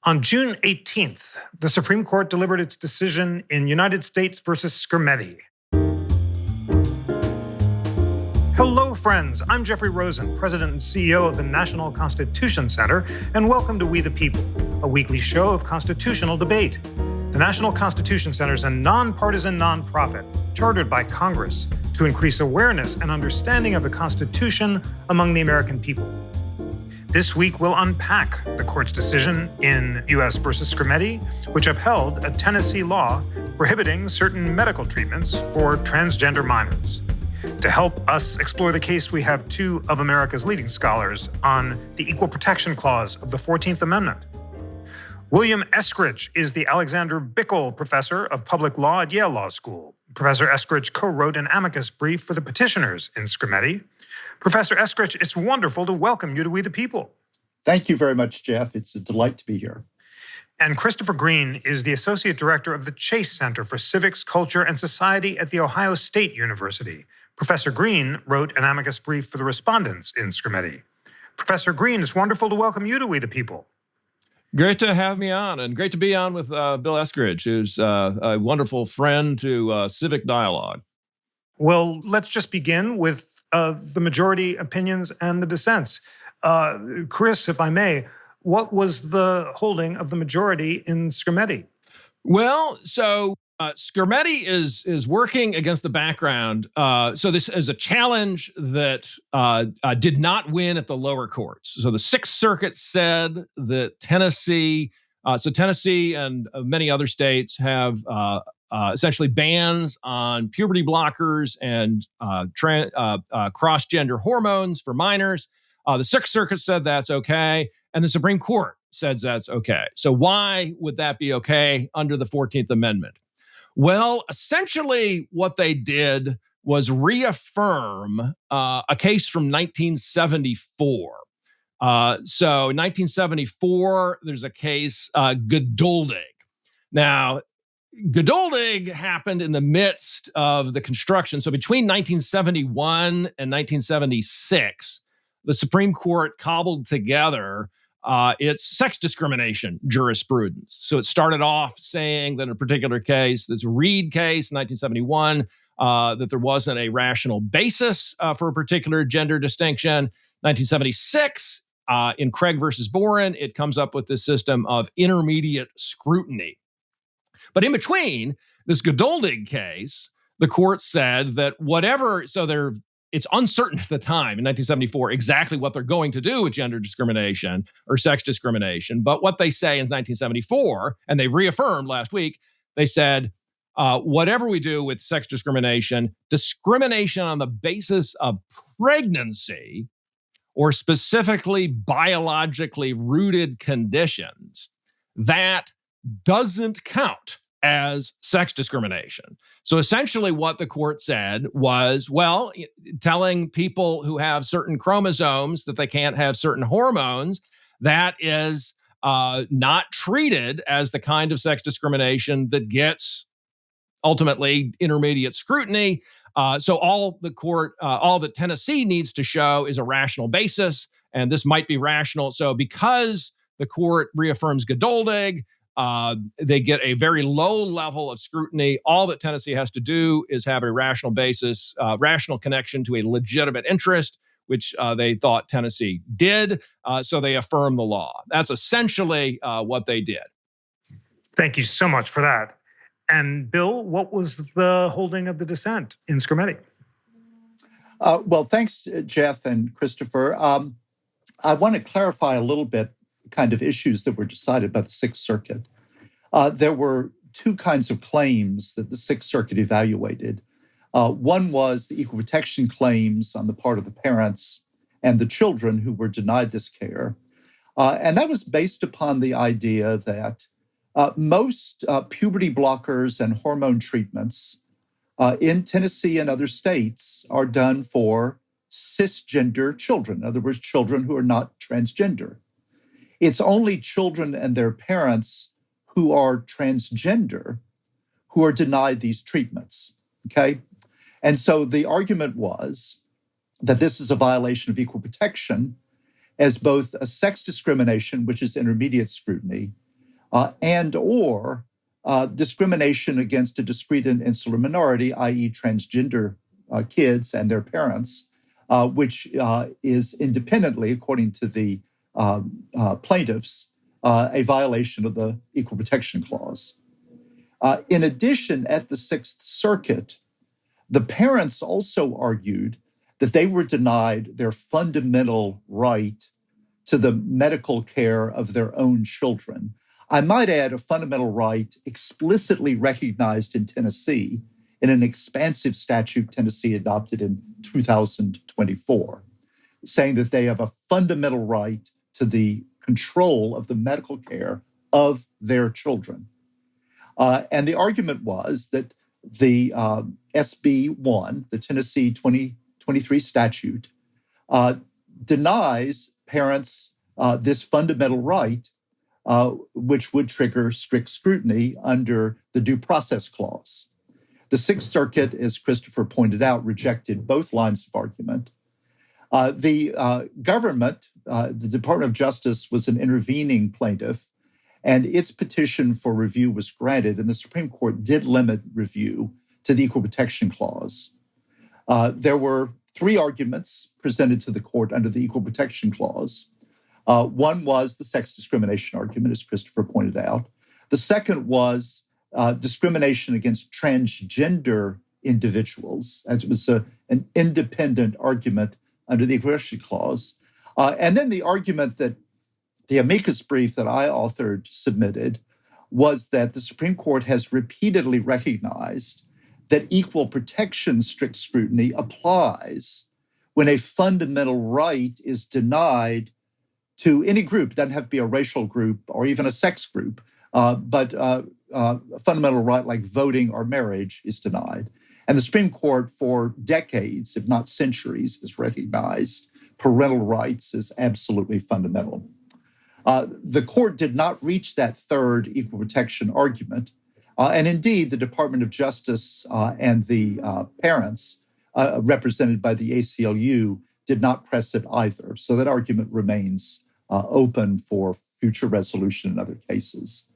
On June 18th, the Supreme Court delivered its decision in United States versus Skrmetti. Hello, friends. I'm Jeffrey Rosen, President and CEO of the National Constitution Center, and welcome to We the People, a weekly show of constitutional debate. The National Constitution Center is a nonpartisan nonprofit chartered by Congress to increase awareness and understanding of the Constitution among the American people. This week, we'll unpack the court's decision in U.S. versus Skrmetti, which upheld a Tennessee law prohibiting certain medical treatments for transgender minors. To help us explore the case, we have two of America's leading scholars on the Equal Protection Clause of the 14th Amendment. William Eskridge is the Alexander Bickel Professor of Public Law at Yale Law School. Professor Eskridge co-wrote an amicus brief for the petitioners in Skrmetti. Professor Eskridge, it's wonderful to welcome you to We the People. Thank you very much, Jeff. It's a delight to be here. And Christopher Green is the Associate Director of the Chase Center for Civics, Culture, and Society at The Ohio State University. Professor Green wrote an amicus brief for the respondents in Skrmetti. Professor Green, it's wonderful to welcome you to We the People. Great to have me on, and great to be on with Bill Eskridge, who's a wonderful friend to civic dialogue. Well, let's just begin with the majority opinions and the dissents. Chris, if I may, what was the holding of the majority in Skrmetti? Well, so Skrmetti is working against the background. So this is a challenge that did not win at the lower courts. So the Sixth Circuit said that Tennessee and many other states have essentially bans on puberty blockers and cross-gender hormones for minors. The Sixth Circuit said that's okay, and the Supreme Court says that's okay. So why would that be okay under the 14th Amendment? Well, essentially what they did was reaffirm a case from 1974. So in 1974, there's a case, Gdoldig. Now, Gdoldig happened in the midst of the construction. So between 1971 and 1976, the Supreme Court cobbled together its sex discrimination jurisprudence. So it started off saying that in a particular case, this Reed case, 1971, that there wasn't a rational basis for a particular gender distinction. 1976, in Craig versus Boren, it comes up with this system of intermediate scrutiny. But in between, this Gdoldig case, the court said that it's uncertain at the time in 1974 exactly what they're going to do with gender discrimination or sex discrimination. But what they say in 1974, and they reaffirmed last week, they said, whatever we do with sex discrimination on the basis of pregnancy or specifically biologically rooted conditions, that doesn't count as sex discrimination. So essentially what the court said was, well, telling people who have certain chromosomes that they can't have certain hormones, that is not treated as the kind of sex discrimination that gets ultimately intermediate scrutiny. So all that Tennessee needs to show is a rational basis, and this might be rational. So because the court reaffirms Gdoldig, they get a very low level of scrutiny. All that Tennessee has to do is have a rational basis, rational connection to a legitimate interest, which they thought Tennessee did. So they affirm the law. That's essentially what they did. Thank you so much for that. And Bill, what was the holding of the dissent in Skrmetti? Well, thanks, Jeff and Christopher. I want to clarify a little bit kind of issues that were decided by the Sixth Circuit. There were two kinds of claims that the Sixth Circuit evaluated. One was the equal protection claims on the part of the parents and the children who were denied this care. And that was based upon the idea that most puberty blockers and hormone treatments in Tennessee and other states are done for cisgender children. In other words, children who are not transgender. It's only children and their parents who are transgender who are denied these treatments, okay? And so the argument was that this is a violation of equal protection as both a sex discrimination, which is intermediate scrutiny, and or discrimination against a discrete and insular minority, i.e. transgender kids and their parents, which is independently, according to the plaintiffs, a violation of the Equal Protection Clause. In addition, at the Sixth Circuit, the parents also argued that they were denied their fundamental right to the medical care of their own children. I might add a fundamental right explicitly recognized in Tennessee in an expansive statute Tennessee adopted in 2024, saying that they have a fundamental right to the control of the medical care of their children. And the argument was that the SB 1, the Tennessee 2023 statute, denies parents this fundamental right, which would trigger strict scrutiny under the Due Process Clause. The Sixth Circuit, as Christopher pointed out, rejected both lines of argument. The government, the Department of Justice, was an intervening plaintiff, and its petition for review was granted, and the Supreme Court did limit review to the Equal Protection Clause. There were three arguments presented to the court under the Equal Protection Clause. One was the sex discrimination argument, as Christopher pointed out. The second was discrimination against transgender individuals, as it was an independent argument under the Equal Protection Clause. And then the argument that the amicus brief that I authored submitted was that the Supreme Court has repeatedly recognized that equal protection strict scrutiny applies when a fundamental right is denied to any group. It doesn't have to be a racial group or even a sex group, but a fundamental right like voting or marriage is denied. And the Supreme Court for decades, if not centuries, has recognized parental rights as absolutely fundamental. The court did not reach that third equal protection argument. And indeed, the Department of Justice and the parents, represented by the ACLU, did not press it either. So that argument remains open for future resolution in other cases.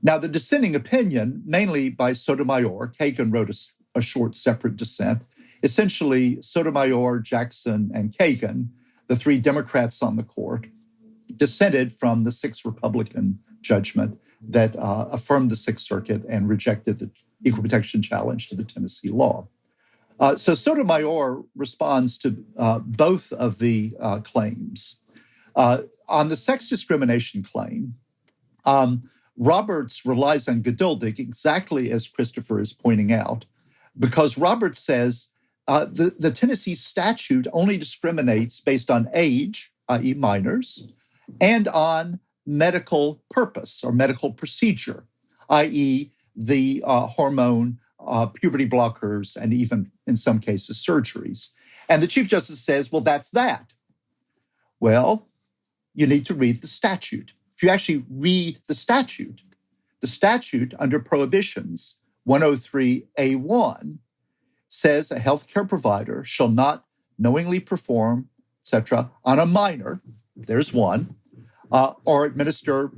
Now, the dissenting opinion, mainly by Sotomayor, Kagan wrote a short separate dissent. Essentially, Sotomayor, Jackson, and Kagan, the three Democrats on the court, dissented from the Sixth Republican judgment that affirmed the Sixth Circuit and rejected the equal protection challenge to the Tennessee law. So Sotomayor responds to both of the claims. On the sex discrimination claim, Roberts relies on Gdoldig exactly as Christopher is pointing out, because Roberts says the Tennessee statute only discriminates based on age, i.e. minors, and on medical purpose or medical procedure, i.e. the hormone, puberty blockers, and even in some cases surgeries. And the Chief Justice says, well, that's that. Well, you need to read the statute. If you actually read the statute under prohibitions, 103A1, says a healthcare provider shall not knowingly perform, etc., on a minor, there's one, or administer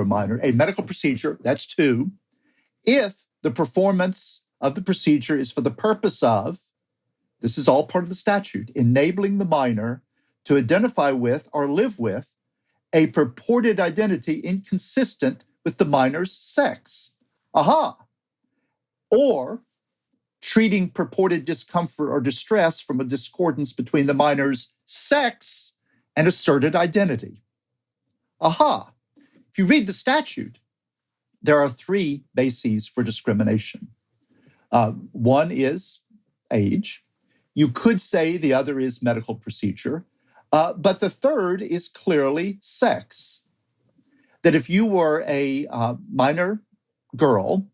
a minor, a medical procedure, that's two, if the performance of the procedure is for the purpose of, this is all part of the statute, enabling the minor to identify with or live with a purported identity inconsistent with the minor's sex. Or treating purported discomfort or distress from a discordance between the minor's sex and asserted identity. If you read the statute, there are three bases for discrimination. One is age. You could say the other is medical procedure, but the third is clearly sex. That if you were a minor girl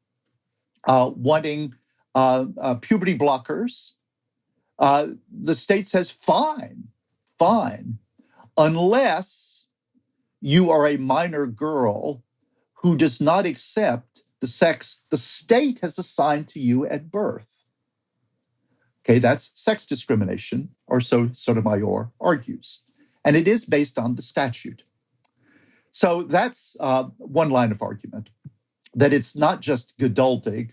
wanting puberty blockers, the state says fine, unless you are a minor girl who does not accept the sex the state has assigned to you at birth. Okay, that's sex discrimination, or so Sotomayor argues. And it is based on the statute. So that's one line of argument, that it's not just Gdoldig,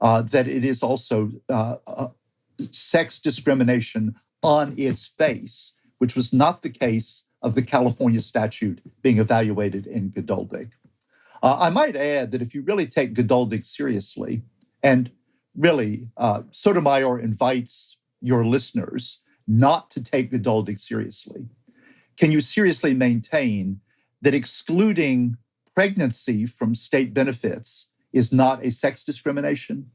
that it is also sex discrimination on its face, which was not the case of the California statute being evaluated in Gdoldig. I might add that if you really take Gdoldig seriously, and really Sotomayor invites your listeners not to take Gdoldig seriously, can you seriously maintain that excluding pregnancy from state benefits is not a sex discrimination?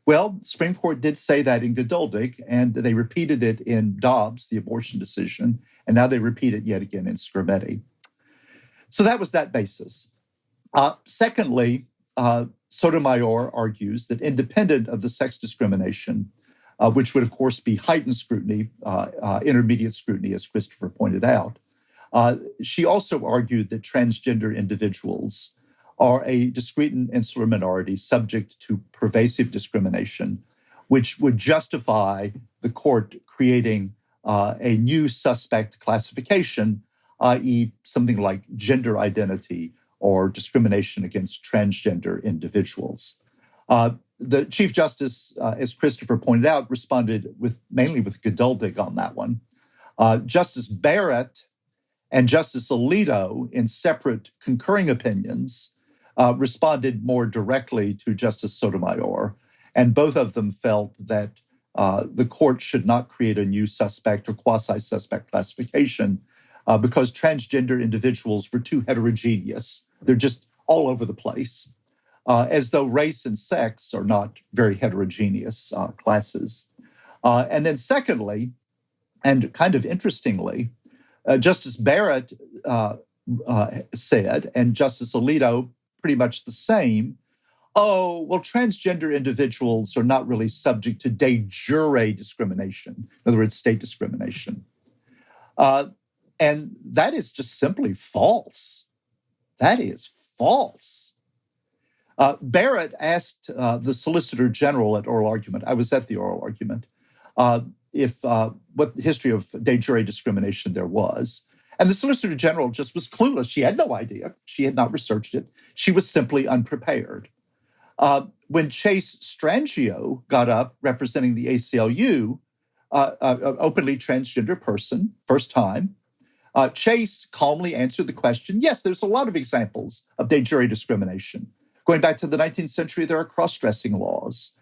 Well, the Supreme Court did say that in Gdoldig, and they repeated it in Dobbs, the abortion decision, and now they repeat it yet again in Skrmetti. So that was that basis. Secondly, Sotomayor argues that independent of the sex discrimination, which would, of course, be heightened scrutiny, intermediate scrutiny, as Christopher pointed out, she also argued that transgender individuals are a discrete and insular minority subject to pervasive discrimination, which would justify the court creating a new suspect classification, i.e. something like gender identity or discrimination against transgender individuals. The Chief Justice, as Christopher pointed out, responded mainly with Gdoldig on that one. Justice Barrett and Justice Alito, in separate concurring opinions, responded more directly to Justice Sotomayor, and both of them felt that the court should not create a new suspect or quasi-suspect classification because transgender individuals were too heterogeneous. They're just all over the place, as though race and sex are not very heterogeneous classes. And then secondly, and kind of interestingly, Justice Barrett said, and Justice Alito pretty much the same, oh, well, transgender individuals are not really subject to de jure discrimination, in other words, state discrimination. And that is just simply false. That is false. Barrett asked the Solicitor General at oral argument, I was at the oral argument, what the history of de jure discrimination there was. And the Solicitor General just was clueless. She had no idea. She had not researched it. She was simply unprepared. When Chase Strangio got up representing the ACLU, an openly transgender person, first time, Chase calmly answered the question, yes, there's a lot of examples of de jure discrimination. Going back to the 19th century, there are cross-dressing laws.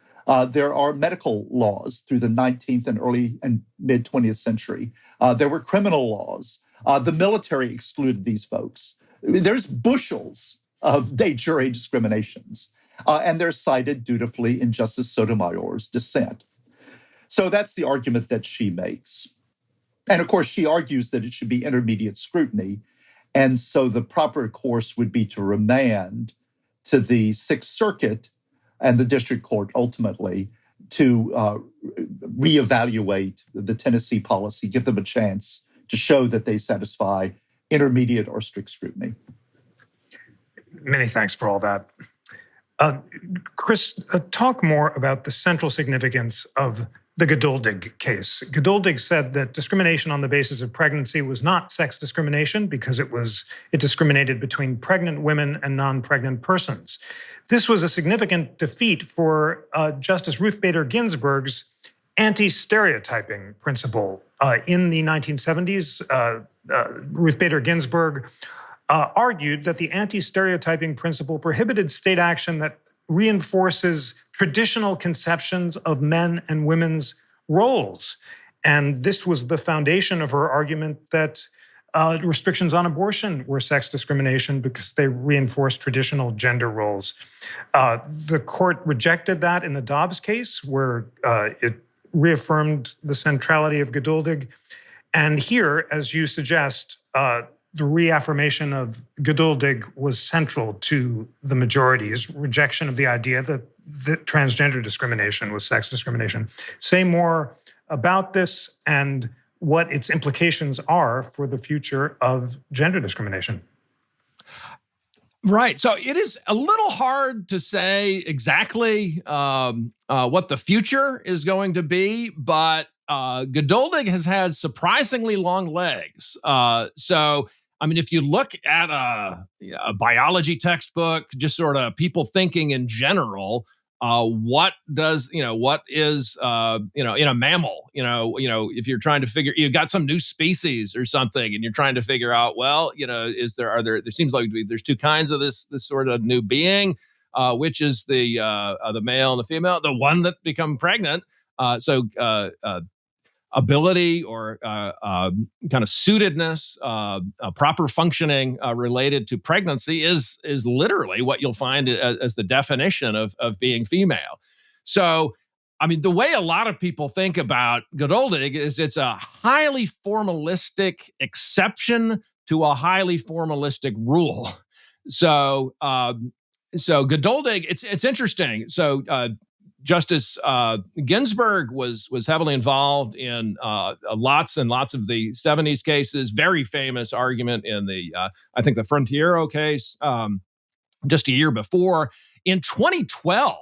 There are medical laws through the 19th and early and mid-20th century. There were criminal laws. The military excluded these folks. There's bushels of de jure discriminations, and they're cited dutifully in Justice Sotomayor's dissent. So that's the argument that she makes. And of course, she argues that it should be intermediate scrutiny, and so the proper course would be to remand to the Sixth Circuit and the district court ultimately to reevaluate the Tennessee policy, give them a chance to show that they satisfy intermediate or strict scrutiny. Many thanks for all that. Chris, talk more about the central significance of the Gdoldig case. Gdoldig said that discrimination on the basis of pregnancy was not sex discrimination because it discriminated between pregnant women and non-pregnant persons. This was a significant defeat for Justice Ruth Bader Ginsburg's anti-stereotyping principle. In the 1970s, Ruth Bader Ginsburg argued that the anti-stereotyping principle prohibited state action that reinforces traditional conceptions of men and women's roles. And this was the foundation of her argument that restrictions on abortion were sex discrimination because they reinforced traditional gender roles. The court rejected that in the Dobbs case, where it reaffirmed the centrality of Gdoldig. And here, as you suggest, the reaffirmation of Gdoldig was central to the majority's rejection of the idea that transgender discrimination was sex discrimination. Say more about this and what its implications are for the future of gender discrimination. Right. So it is a little hard to say exactly what the future is going to be, but Gdoldig has had surprisingly long legs. So I mean, if you look at a biology textbook, just sort of people thinking in general, what is, in a mammal, if you're trying to figure, you've got some new species or something, and you're trying to figure out, well, there seems like there's two kinds of this sort of new being, which is the male and the female, the one that become pregnant. Ability or kind of suitedness, proper functioning related to pregnancy is literally what you'll find as the definition of being female. So, I mean, the way a lot of people think about Gdoldig is it's a highly formalistic exception to a highly formalistic rule. So Gdoldig, it's interesting. So Justice Ginsburg was heavily involved in lots and lots of the 70s cases. Very famous argument in I think the Frontiero case just a year before. In 2012,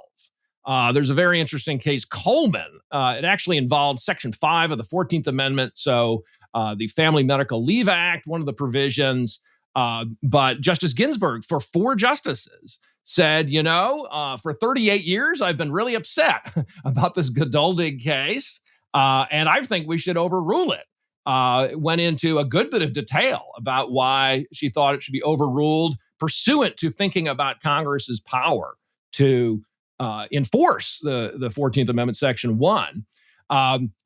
there's a very interesting case, Coleman. It actually involved Section 5 of the 14th Amendment, so the Family Medical Leave Act, one of the provisions. But Justice Ginsburg, for 4 justices, said, for 38 years, I've been really upset about this Gdoldig case, and I think we should overrule it. Went into a good bit of detail about why she thought it should be overruled, pursuant to thinking about Congress's power to enforce the 14th Amendment, Section 1.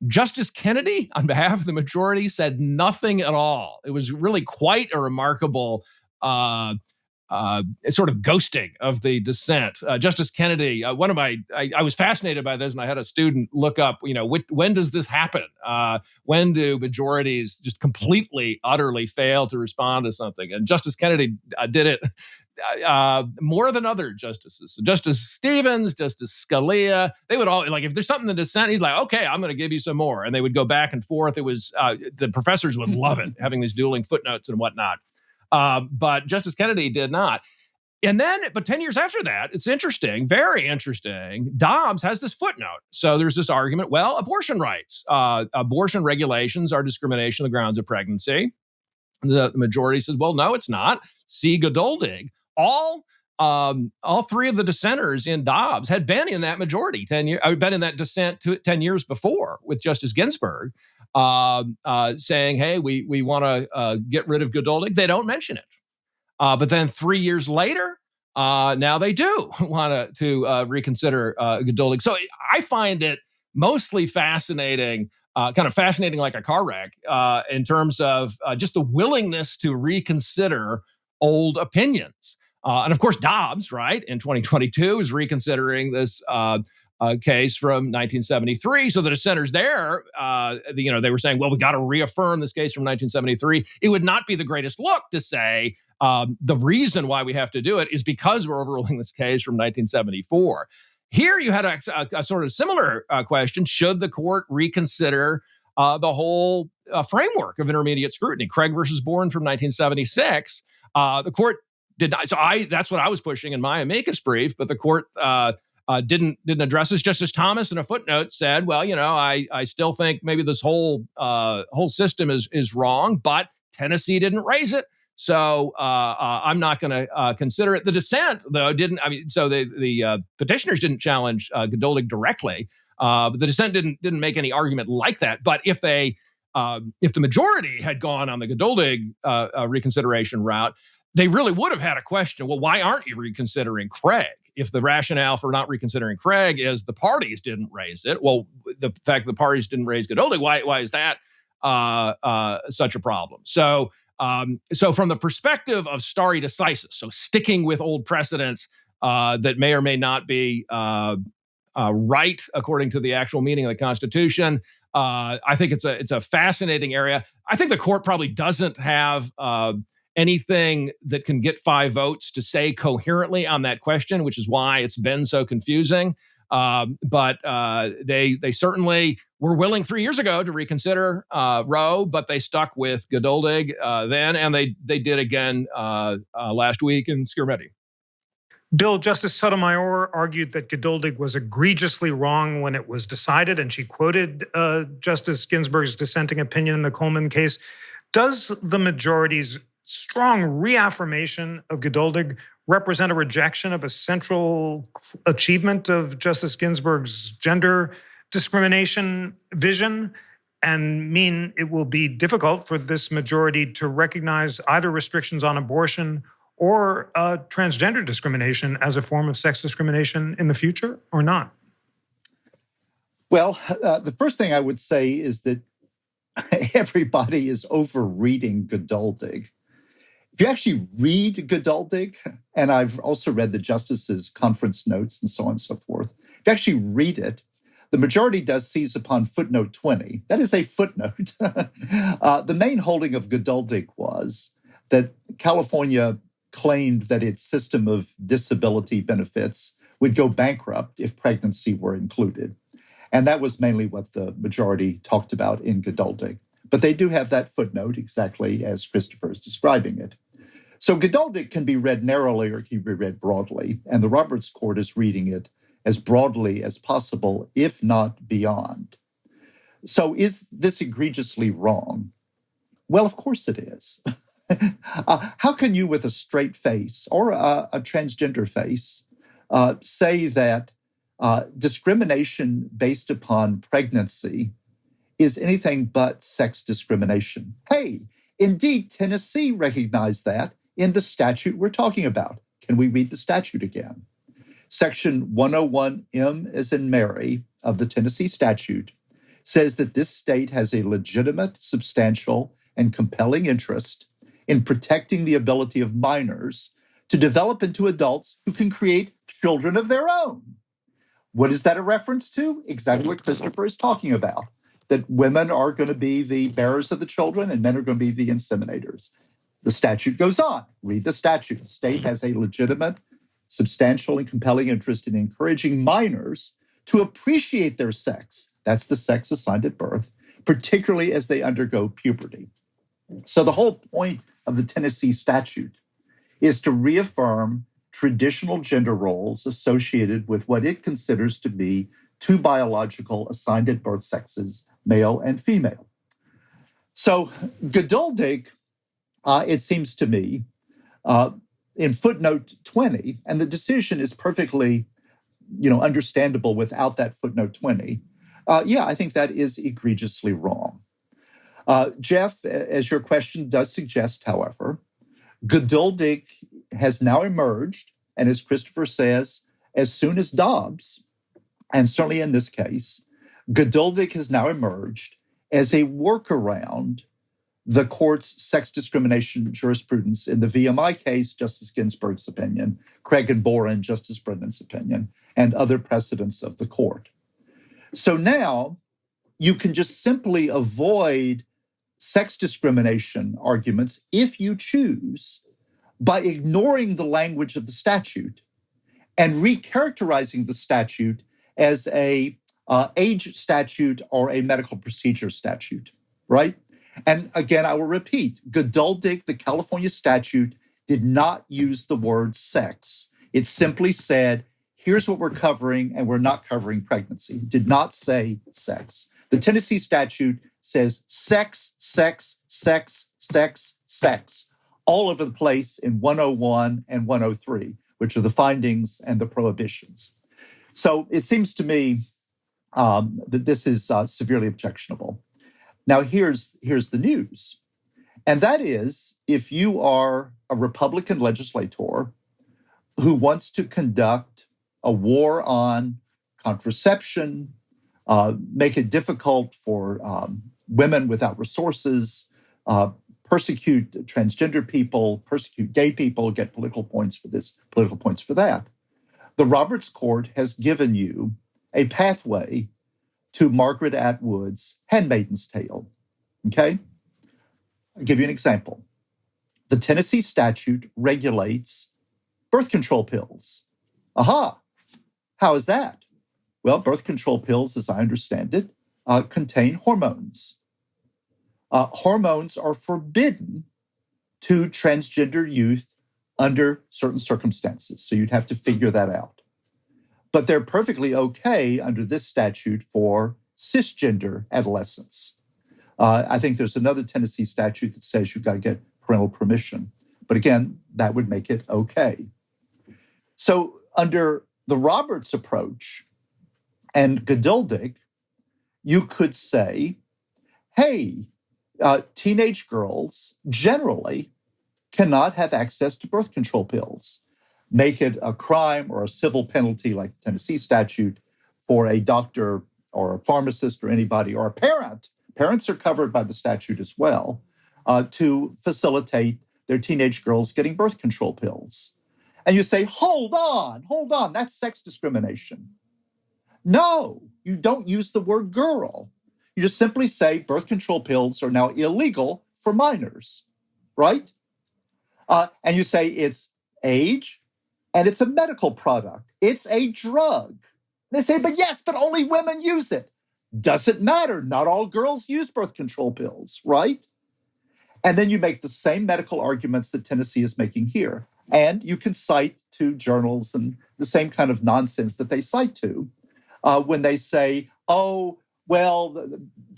Justice Kennedy, on behalf of the majority, said nothing at all. It was really quite a remarkable sort of ghosting of the dissent. Justice Kennedy, I was fascinated by this, and I had a student look up, when does this happen? When do majorities just completely, utterly fail to respond to something? And Justice Kennedy did it more than other justices. So Justice Stevens, Justice Scalia, they would all, if there's something in the dissent, he's like, okay, I'm going to give you some more. And they would go back and forth. It was, the professors would love it, having these dueling footnotes and whatnot. But Justice Kennedy did not. But 10 years after that, it's interesting, very interesting. Dobbs has this footnote. So there's this argument, well, abortion rights, abortion regulations are discrimination on the grounds of pregnancy. The majority says, well, no, it's not. See Gdoldig. All 3 of the dissenters in Dobbs had been in that majority 10 years. Been in that dissent 10 years before with Justice Ginsburg, saying, "Hey, we want to get rid of Gdoldig." They don't mention it, but then 3 years later, now they do want to reconsider Gdoldig. So I find it mostly fascinating. Kind of fascinating, like a car wreck, in terms of just the willingness to reconsider old opinions. And of course, Dobbs, right, in 2022 is reconsidering this case from 1973. So the dissenters there, they were saying, well, we got to reaffirm this case from 1973. It would not be the greatest look to say the reason why we have to do it is because we're overruling this case from 1974. Here you had a sort of similar question. Should the court reconsider the whole framework of intermediate scrutiny? Craig versus Bourne from 1976. The court did not. So that's what I was pushing in my amicus brief, but the court didn't address this. Justice Thomas, in a footnote, said, well, I still think maybe this whole system is wrong, but Tennessee didn't raise it. So I'm not going to consider it. The dissent, though, didn't. I mean, so the petitioners didn't challenge Gdoldig directly, but the dissent didn't make any argument like that. But if the majority had gone on the Gdoldig reconsideration route, they really would have had a question. Well, why aren't you reconsidering Craig? If the rationale for not reconsidering Craig is the parties didn't raise it, well, the fact that the parties didn't raise Gdoldig, why is that such a problem? So from the perspective of stare decisis, so sticking with old precedents that may or may not be right according to the actual meaning of the Constitution, I think it's a fascinating area. I think the court probably doesn't have anything that can get 5 votes to say coherently on that question, which is why it's been so confusing. But they certainly were willing 3 years ago to reconsider Roe, but they stuck with Gdoldig then, and they did again last week in Skrmetti. Bill, Justice Sotomayor argued that Gdoldig was egregiously wrong when it was decided, and she quoted Justice Ginsburg's dissenting opinion in the Coleman case. Does the majority's strong reaffirmation of Gdoldig represent a rejection of a central achievement of Justice Ginsburg's gender discrimination vision, and mean it will be difficult for this majority to recognize either restrictions on abortion or transgender discrimination as a form of sex discrimination in the future, or not? Well, the first thing I would say is that everybody is overreading Gdoldig. If you actually read Gdoldig, and I've also read the justices' conference notes and so on and so forth, if you actually read it, the majority does seize upon footnote 20. That is a footnote. The main holding of Gdoldig was that California claimed that its system of disability benefits would go bankrupt if pregnancy were included. And that was mainly what the majority talked about in Gdoldig. But they do have that footnote exactly as Christopher is describing it. So Gdoldig can be read narrowly or can be read broadly, and the Roberts Court is reading it as broadly as possible, if not beyond. So is this egregiously wrong? Well, of course it is. How can you, with a straight face or a transgender face, say that discrimination based upon pregnancy is anything but sex discrimination? Hey, indeed, Tennessee recognized that in the statute we're talking about. Can we read the statute again? Section 101M, as in Mary, of the Tennessee statute says that this state has a legitimate, substantial, and compelling interest in protecting the ability of minors to develop into adults who can create children of their own. What is that a reference to? Exactly what Christopher is talking about, that women are going to be the bearers of the children and men are going to be the inseminators. The statute goes on. Read the statute. The state has a legitimate, substantial, and compelling interest in encouraging minors to appreciate their sex. That's the sex assigned at birth, particularly as they undergo puberty. So the whole point of the Tennessee statute is to reaffirm traditional gender roles associated with what it considers to be two biological assigned at birth sexes, male and female. So Gdoldig, it seems to me, in footnote 20, and the decision is perfectly, understandable without that footnote 20. I think that is egregiously wrong. Jeff, as your question does suggest, however, Gdoldig has now emerged, and as Christopher says, as soon as Dobbs, and certainly in this case, Gdoldig has now emerged as a workaround the court's sex discrimination jurisprudence in the VMI case, Justice Ginsburg's opinion, Craig and Boren, Justice Brennan's opinion, and other precedents of the court. So now you can just simply avoid sex discrimination arguments if you choose by ignoring the language of the statute and recharacterizing the statute as a age statute or a medical procedure statute, right? And again, I will repeat, Gdoldig, the California statute, did not use the word sex. It simply said, here's what we're covering, and we're not covering pregnancy. It did not say sex. The Tennessee statute says sex, sex, sex, sex, sex, all over the place in 101 and 103, which are the findings and the prohibitions. So it seems to me that this is severely objectionable. Now, here's the news. And that is, if you are a Republican legislator who wants to conduct a war on contraception, make it difficult for women without resources, persecute transgender people, persecute gay people, get political points for this, political points for that, the Roberts Court has given you a pathway to Margaret Atwood's Handmaid's Tale, okay? I'll give you an example. The Tennessee statute regulates birth control pills. Aha! How is that? Well, birth control pills, as I understand it, contain hormones. Hormones are forbidden to transgender youth under certain circumstances, so you'd have to figure that out. But they're perfectly okay under this statute for cisgender adolescents. I think there's another Tennessee statute that says you've got to get parental permission. But again, that would make it okay. So under the Roberts approach and Gdoldig, you could say, hey, teenage girls generally cannot have access to birth control pills. Make it a crime or a civil penalty like the Tennessee statute for a doctor or a pharmacist or anybody or a parent. Parents are covered by the statute as well, to facilitate their teenage girls getting birth control pills. And you say, hold on, that's sex discrimination. No, you don't use the word girl. You just simply say birth control pills are now illegal for minors, right? And you say it's age and it's a medical product. It's a drug. They say, but only women use it. Doesn't matter. Not all girls use birth control pills, right? And then you make the same medical arguments that Tennessee is making here. And you can cite to journals and the same kind of nonsense that they cite to when they say, oh, well,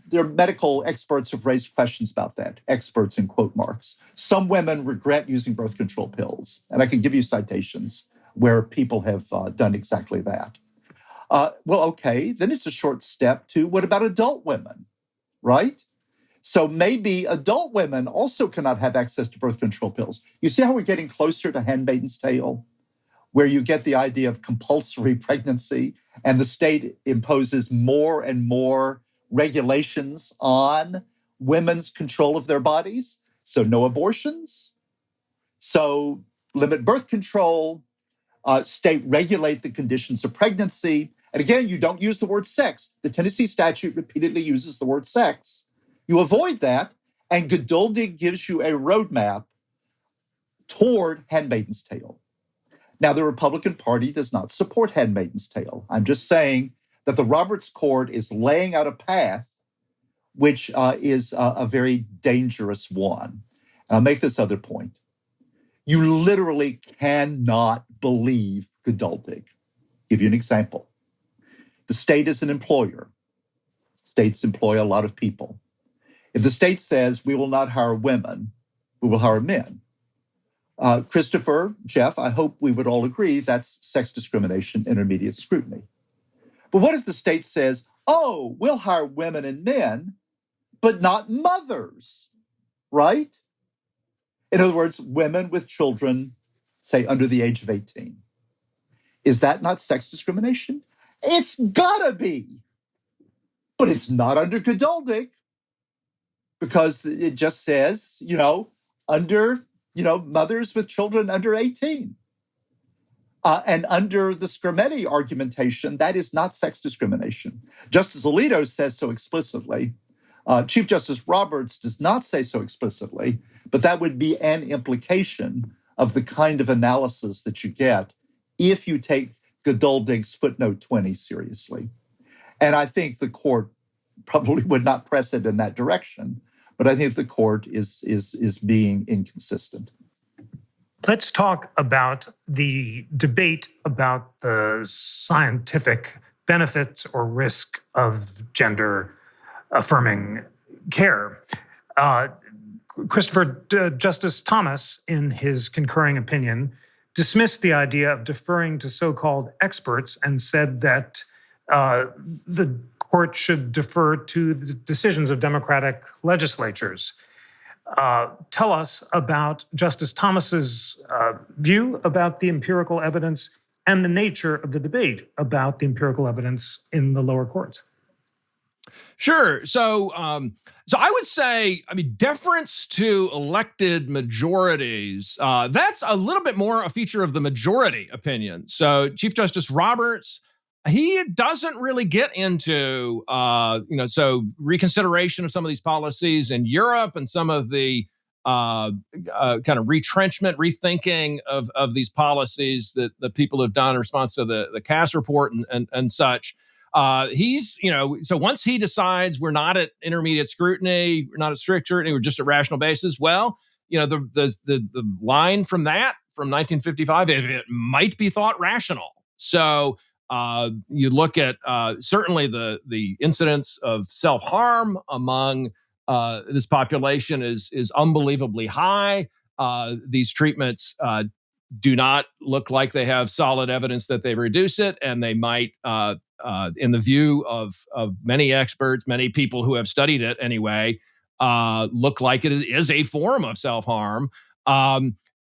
their medical experts have raised questions about that, experts in quote marks. Some women regret using birth control pills. And I can give you citations where people have done exactly that. Well, okay, then it's a short step to what about adult women, right? So maybe adult women also cannot have access to birth control pills. You see how we're getting closer to Handmaid's Tale, where you get the idea of compulsory pregnancy and the state imposes more and more regulations on women's control of their bodies. So no abortions, so limit birth control, state regulate the conditions of pregnancy. And again, you don't use the word sex. The Tennessee statute repeatedly uses the word sex. You avoid that, and Gdoldig gives you a roadmap toward Handmaid's Tale. Now, the Republican Party does not support Handmaid's Tale. I'm just saying that the Roberts Court is laying out a path which is a very dangerous one. And I'll make this other point. You literally cannot believe Gdoldig. Give you an example. The state is an employer. States employ a lot of people. If the state says we will not hire women, we will hire men. Christopher, Jeff, I hope we would all agree that's sex discrimination, intermediate scrutiny. But what if the state says, oh, we'll hire women and men, but not mothers, right? In other words, women with children, say, under the age of 18. Is that not sex discrimination? It's gotta be. But it's not under Gdoldig because it just says, mothers with children under 18. And under the Skrmetti argumentation, that is not sex discrimination. Justice Alito says so explicitly. Chief Justice Roberts does not say so explicitly, but that would be an implication of the kind of analysis that you get if you take Gdoldig's footnote 20 seriously. And I think the court probably would not press it in that direction, but I think the court is being inconsistent. Let's talk about the debate about the scientific benefits or risk of gender-affirming care. Christopher, Justice Thomas, in his concurring opinion, dismissed the idea of deferring to so-called experts and said that the court should defer to the decisions of democratic legislatures. Tell us about Justice Thomas's view about the empirical evidence and the nature of the debate about the empirical evidence in the lower courts. Sure. So I would say, deference to elected majorities, that's a little bit more a feature of the majority opinion. So Chief Justice Roberts, he doesn't really get into, so reconsideration of some of these policies in Europe and some of the kind of retrenchment, rethinking of these policies that people have done in response to the Cass report and such. So once he decides we're not at intermediate scrutiny, we're not at strict scrutiny, we're just at rational basis, well, the line from 1955, it might be thought rational. So you look at certainly the incidence of self-harm among this population is unbelievably high. These treatments do not look like they have solid evidence that they reduce it, and they might, in the view of many experts, many people who have studied it anyway, look like it is a form of self-harm.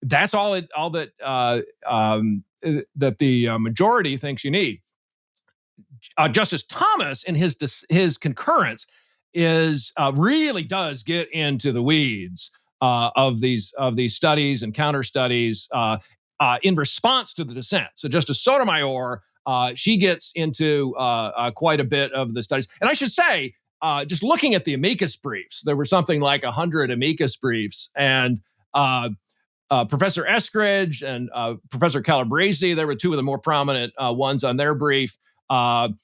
That's all that the majority thinks you need. Justice Thomas, in his concurrence, really does get into the weeds of these studies and counter studies in response to the dissent. So Justice Sotomayor, she gets into quite a bit of the studies, and I should say, just looking at the amicus briefs, there were something like 100 amicus briefs, and Professor Eskridge and Professor Calabresi, they were two of the more prominent ones on their brief. The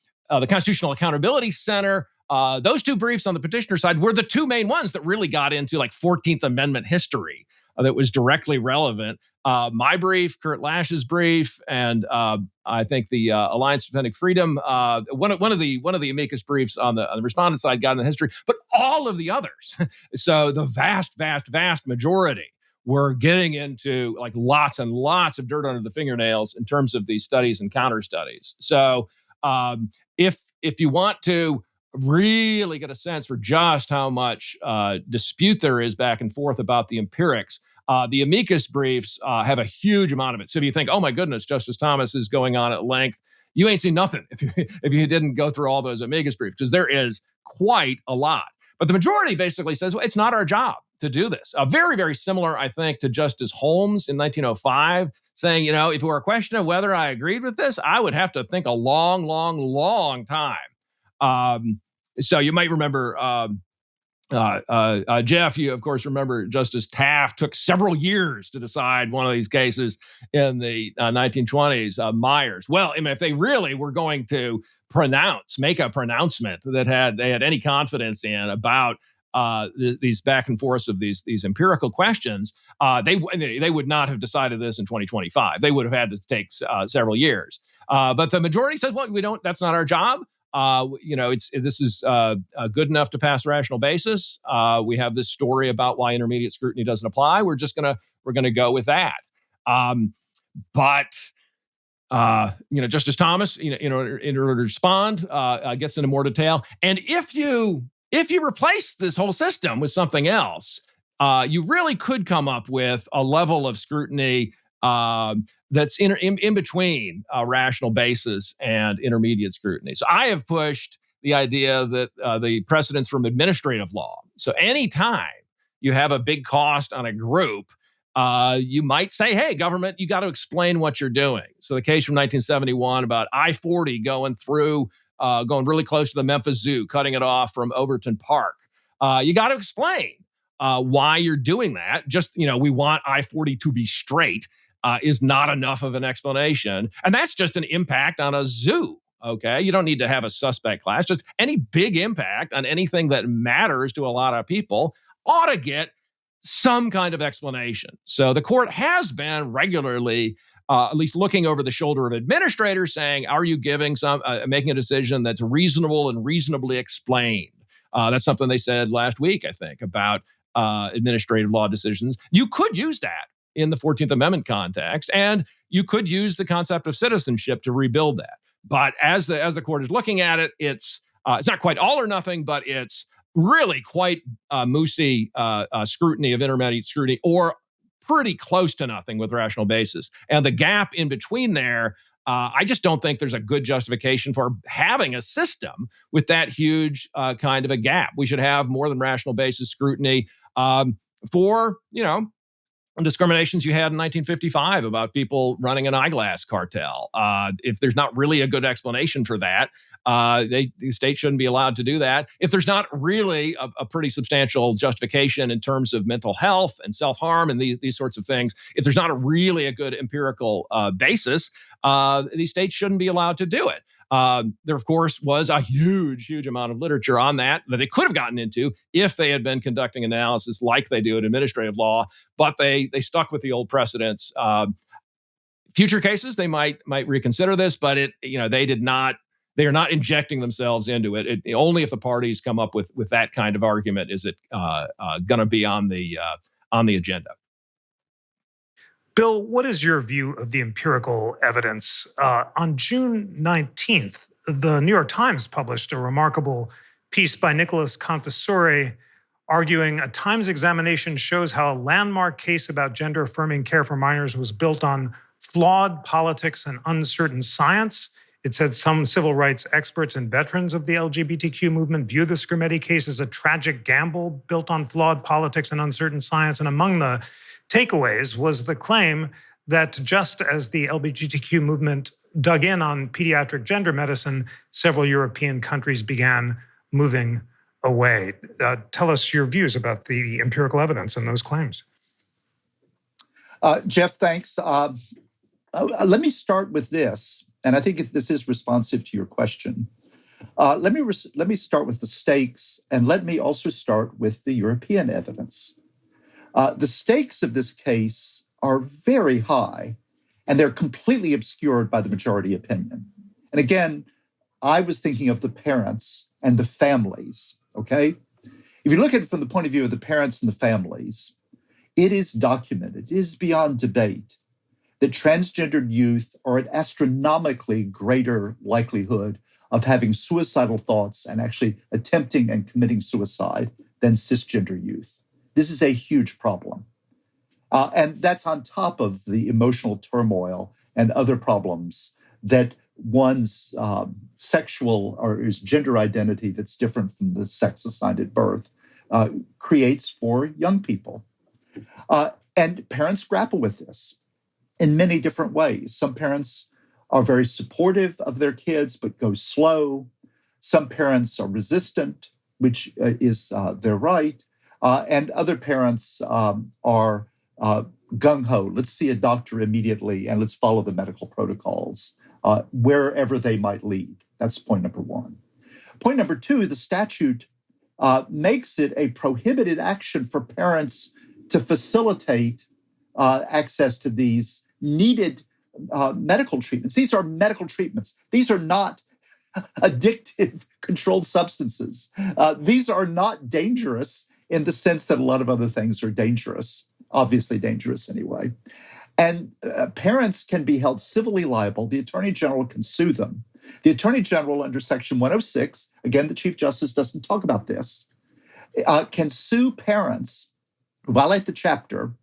Constitutional Accountability Center, those two briefs on the petitioner side were the two main ones that really got into like 14th Amendment history that was directly relevant. My brief, Kurt Lash's brief, and I think the Alliance Defending Freedom, one of the amicus briefs on the respondent side got into history, but all of the others. So the vast majority were getting into like lots and lots of dirt under the fingernails in terms of these studies and counter studies. So if you want to really get a sense for just how much dispute there is back and forth about the empirics, the amicus briefs have a huge amount of it. So if you think, oh my goodness, Justice Thomas is going on at length, you ain't seen nothing if you didn't go through all those amicus briefs, because there is quite a lot. But the majority basically says, well, it's not our job to do this. Very, very similar, I think, to Justice Holmes in 1905, saying, if it were a question of whether I agreed with this, I would have to think a long time. So you might remember, Jeff, you of course remember Justice Taft took several years to decide one of these cases in the 1920s, Myers. Well, if they really were going to make a pronouncement that they had any confidence in about these back and forths of these empirical questions, they would not have decided this in 2025. They would have had to take several years. But the majority says, well, we don't. That's not our job. This is good enough to pass rational basis. We have this story about why intermediate scrutiny doesn't apply. We're gonna go with that. But Justice Thomas, in order to respond, gets into more detail. And if you replace this whole system with something else, you really could come up with a level of scrutiny that's in between rational basis and intermediate scrutiny. So I have pushed the idea that the precedents from administrative law. So anytime you have a big cost on a group, you might say, hey, government, you got to explain what you're doing. So the case from 1971 about I-40 going really close to the Memphis Zoo, cutting it off from Overton Park. You got to explain why you're doing that. Just, we want I-40 to be straight is not enough of an explanation. And that's just an impact on a zoo, okay? You don't need to have a suspect class. Just any big impact on anything that matters to a lot of people ought to get some kind of explanation. So the court has been regularly at least looking over the shoulder of administrators saying, are you giving making a decision that's reasonable and reasonably explained? That's something they said last week, I think, about administrative law decisions. You could use that in the 14th Amendment context, and you could use the concept of citizenship to rebuild that. But as the court is looking at it, it's not quite all or nothing, but it's really quite moosey scrutiny of intermediate scrutiny, or pretty close to nothing with rational basis. And the gap in between there, I just don't think there's a good justification for having a system with that huge kind of a gap. We should have more than rational basis scrutiny for, discriminations you had in 1955 about people running an eyeglass cartel. If there's not really a good explanation for that, the state shouldn't be allowed to do that. If there's not really a pretty substantial justification in terms of mental health and self-harm and these sorts of things, if there's not a good empirical basis, these states shouldn't be allowed to do it. There, of course, was a huge amount of literature on that they could have gotten into if they had been conducting analysis like they do in administrative law, but they stuck with the old precedents. Future cases, they might reconsider this, but they They are not injecting themselves into it. Only if the parties come up with that kind of argument is it going to be on the agenda. Bill, what is your view of the empirical evidence? On June 19th, the New York Times published a remarkable piece by Nicholas Confessore arguing a Times examination shows how a landmark case about gender-affirming care for minors was built on flawed politics and uncertain science. It said some civil rights experts and veterans of the LGBTQ movement view the Skrmetti case as a tragic gamble built on flawed politics and uncertain science. And among the takeaways was the claim that just as the LGBTQ movement dug in on pediatric gender medicine, several European countries began moving away. Tell us your views about the empirical evidence and those claims. Jeff, thanks. Let me start with this, and I think this is responsive to your question. Let me start with the stakes, and let me also start with the European evidence. The stakes of this case are very high, and they're completely obscured by the majority opinion. And again, I was thinking of the parents and the families, okay? If you look at it from the point of view of the parents and the families, it is documented, it is beyond debate that transgendered youth are at astronomically greater likelihood of having suicidal thoughts and actually attempting and committing suicide than cisgender youth. This is a huge problem. And that's on top of the emotional turmoil and other problems that one's sexual or his gender identity that's different from the sex assigned at birth creates for young people. And parents grapple with this in many different ways. Some parents are very supportive of their kids, but go slow. Some parents are resistant, which is their right. And other parents are gung-ho. Let's see a doctor immediately and let's follow the medical protocols wherever they might lead. That's point number one. Point number two, the statute makes it a prohibited action for parents to facilitate access to these needed medical treatments. These are medical treatments. These are not addictive controlled substances. These are not dangerous in the sense that a lot of other things are dangerous, obviously dangerous anyway. And parents can be held civilly liable. The Attorney General can sue them. The Attorney General under Section 106, again, the Chief Justice doesn't talk about this, can sue parents who violate the chapter,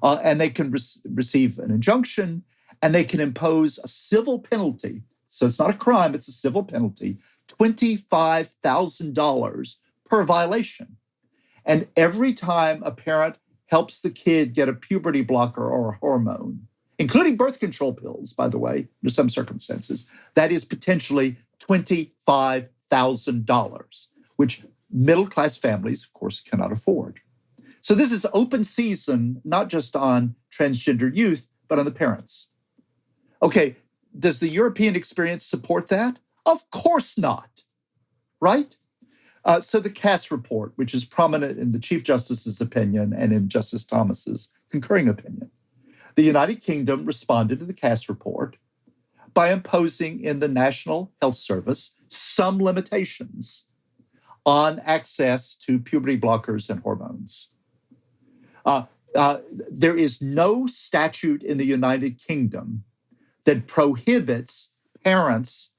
and they can receive an injunction, and they can impose a civil penalty. So it's not a crime, it's a civil penalty, $25,000 per violation. And every time a parent helps the kid get a puberty blocker or a hormone, including birth control pills, by the way, under some circumstances, that is potentially $25,000, which middle-class families, of course, cannot afford. So this is open season, not just on transgender youth, but on the parents. Okay, does the European experience support that? Of course not, right? So the Cass report, which is prominent in the Chief Justice's opinion and in Justice Thomas's concurring opinion, the United Kingdom responded to the Cass report by imposing in the National Health Service some limitations on access to puberty blockers and hormones. There is no statute in the United Kingdom that prohibits parents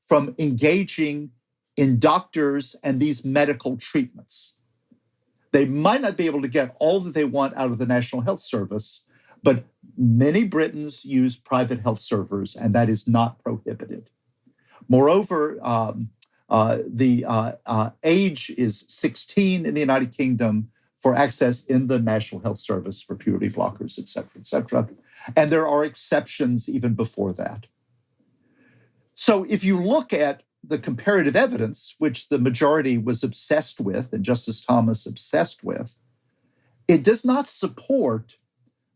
from engaging in doctors and these medical treatments. They might not be able to get all that they want out of the National Health Service, but many Britons use private health servers, and that is not prohibited. Moreover, the age is 16 in the United Kingdom for access in the National Health Service for puberty blockers, et cetera, et cetera. And there are exceptions even before that. So if you look at the comparative evidence, which the majority was obsessed with, and Justice Thomas obsessed with, it does not support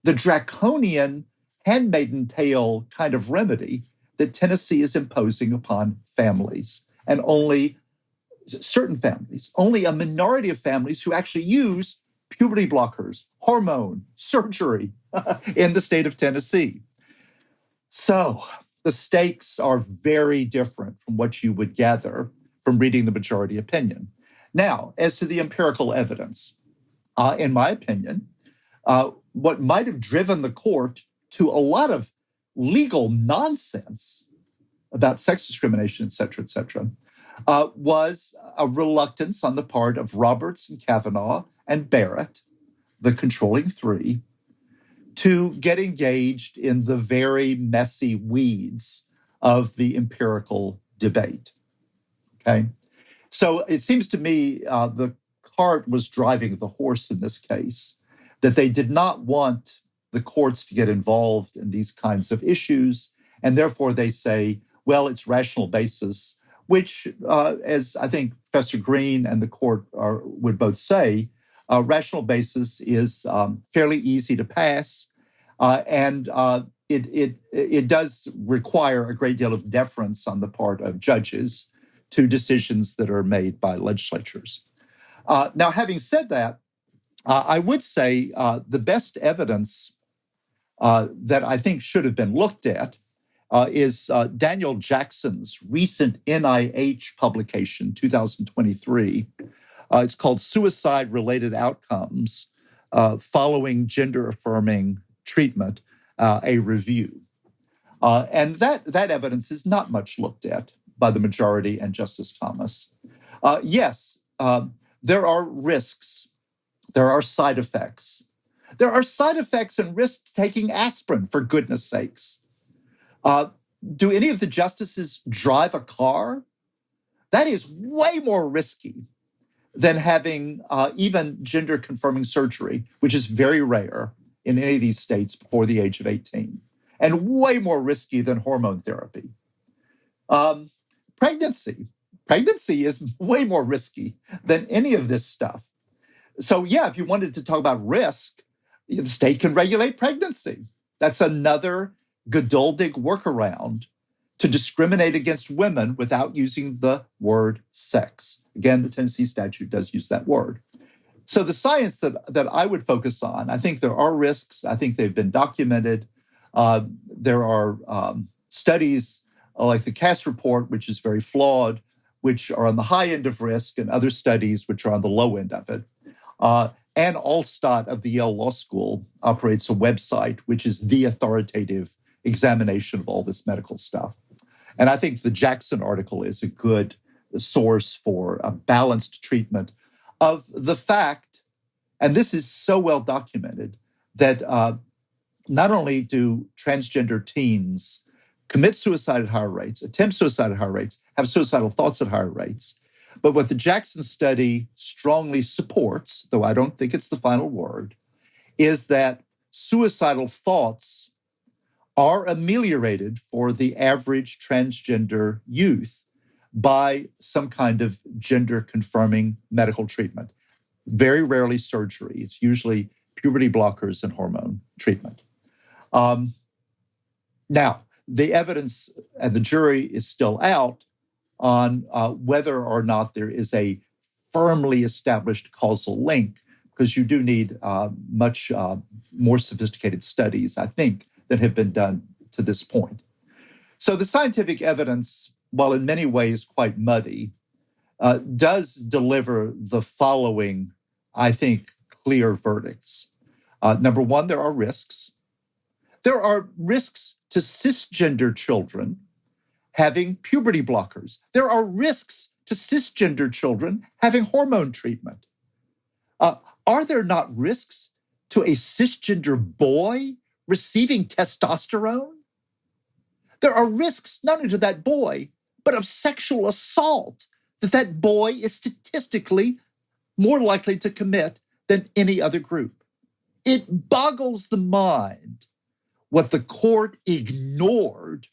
the draconian handmaiden tale kind of remedy that Tennessee is imposing upon families, and only certain families, only a minority of families who actually use puberty blockers, hormone, surgery in the state of Tennessee. So the stakes are very different from what you would gather from reading the majority opinion. Now, as to the empirical evidence, in my opinion, what might have driven the court to a lot of legal nonsense about sex discrimination, et cetera, was a reluctance on the part of Roberts and Kavanaugh and Barrett, the controlling three, to get engaged in the very messy weeds of the empirical debate. Okay? So it seems to me the cart was driving the horse in this case, that they did not want the courts to get involved in these kinds of issues, and therefore they say, well, it's rational basis, which, as I think Professor Green and the court would both say, rational basis is fairly easy to pass, and it does require a great deal of deference on the part of judges to decisions that are made by legislatures. Now, having said that, I would say the best evidence that I think should have been looked at is Daniel Jackson's recent NIH publication, 2023. It's called Suicide-Related Outcomes Following Gender-Affirming Treatment, a Review. And that evidence is not much looked at by the majority and Justice Thomas. Yes, there are risks. There are side effects. There are side effects and risks taking aspirin, for goodness sakes. Do any of the justices drive a car? That is way more risky than having even gender-confirming surgery, which is very rare in any of these states before the age of 18, and way more risky than hormone therapy. Pregnancy is way more risky than any of this stuff. So yeah, if you wanted to talk about risk, the state can regulate pregnancy. That's another Gdoldig workaround to discriminate against women without using the word sex. Again, the Tennessee statute does use that word. So the science that I would focus on, I think there are risks. I think they've been documented. There are studies like the Cass report, which is very flawed, which are on the high end of risk, and other studies which are on the low end of it. Ann Alstott of the Yale Law School operates a website, which is the authoritative examination of all this medical stuff. And I think the Jackson article is a good source for a balanced treatment of the fact, and this is so well documented, that not only do transgender teens commit suicide at higher rates, attempt suicide at higher rates, have suicidal thoughts at higher rates, but what the Jackson study strongly supports, though I don't think it's the final word, is that suicidal thoughts are ameliorated for the average transgender youth by some kind of gender-confirming medical treatment. Very rarely surgery. It's usually puberty blockers and hormone treatment. Now, the evidence and the jury is still out on whether or not there is a firmly established causal link, because you do need much more sophisticated studies, I think, that have been done to this point. So the scientific evidence, while in many ways quite muddy, does deliver the following, I think, clear verdicts. Number one, there are risks. There are risks to cisgender children having puberty blockers. There are risks to cisgender children having hormone treatment. Are there not risks to a cisgender boy receiving testosterone? There are risks not only to that boy, but of sexual assault that boy is statistically more likely to commit than any other group. It boggles the mind what the court ignored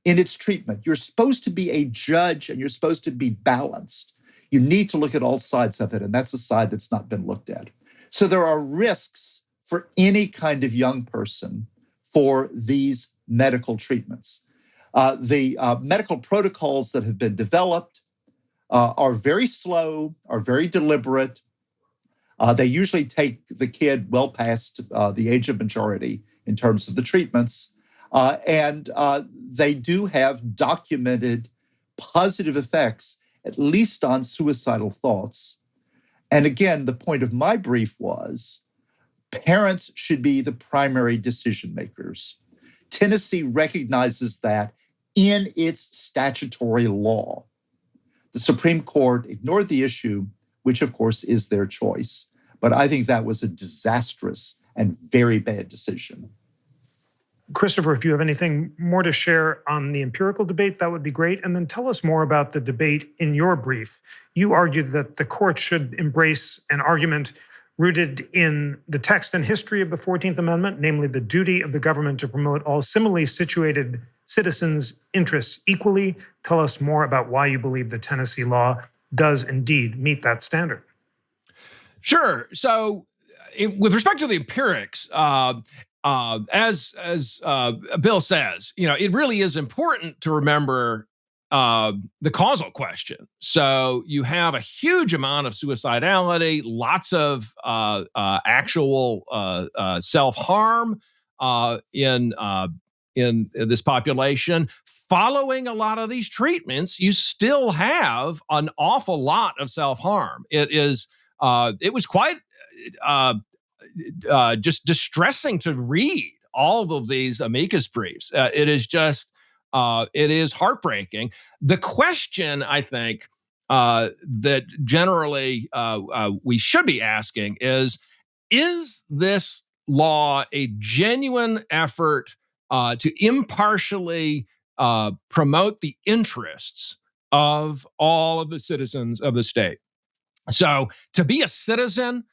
in its treatment. You're supposed to be a judge and you're supposed to be balanced. You need to look at all sides of it, and that's a side that's not been looked at. So there are risks for any kind of young person for these medical treatments. The medical protocols that have been developed are very slow, are very deliberate. They usually take the kid well past the age of majority in terms of the treatments. And they do have documented positive effects, at least on suicidal thoughts. And again, the point of my brief was parents should be the primary decision makers. Tennessee recognizes that in its statutory law. The Supreme Court ignored the issue, which of course is their choice. But I think that was a disastrous and very bad decision. Christopher, if you have anything more to share on the empirical debate, that would be great. And then tell us more about the debate in your brief. You argued that the court should embrace an argument rooted in the text and history of the 14th Amendment, namely the duty of the government to promote all similarly situated citizens' interests equally. Tell us more about why you believe the Tennessee law does indeed meet that standard. Sure. So with respect to the empirics, as Bill says, it really is important to remember the causal question. So you have a huge amount of suicidality, lots of actual self-harm in this population. Following a lot of these treatments, you still have an awful lot of self-harm. It was quite just distressing to read all of these amicus briefs. It is heartbreaking. The question, I think, that generally we should be asking is this law a genuine effort to impartially promote the interests of all of the citizens of the state? So to be a citizen,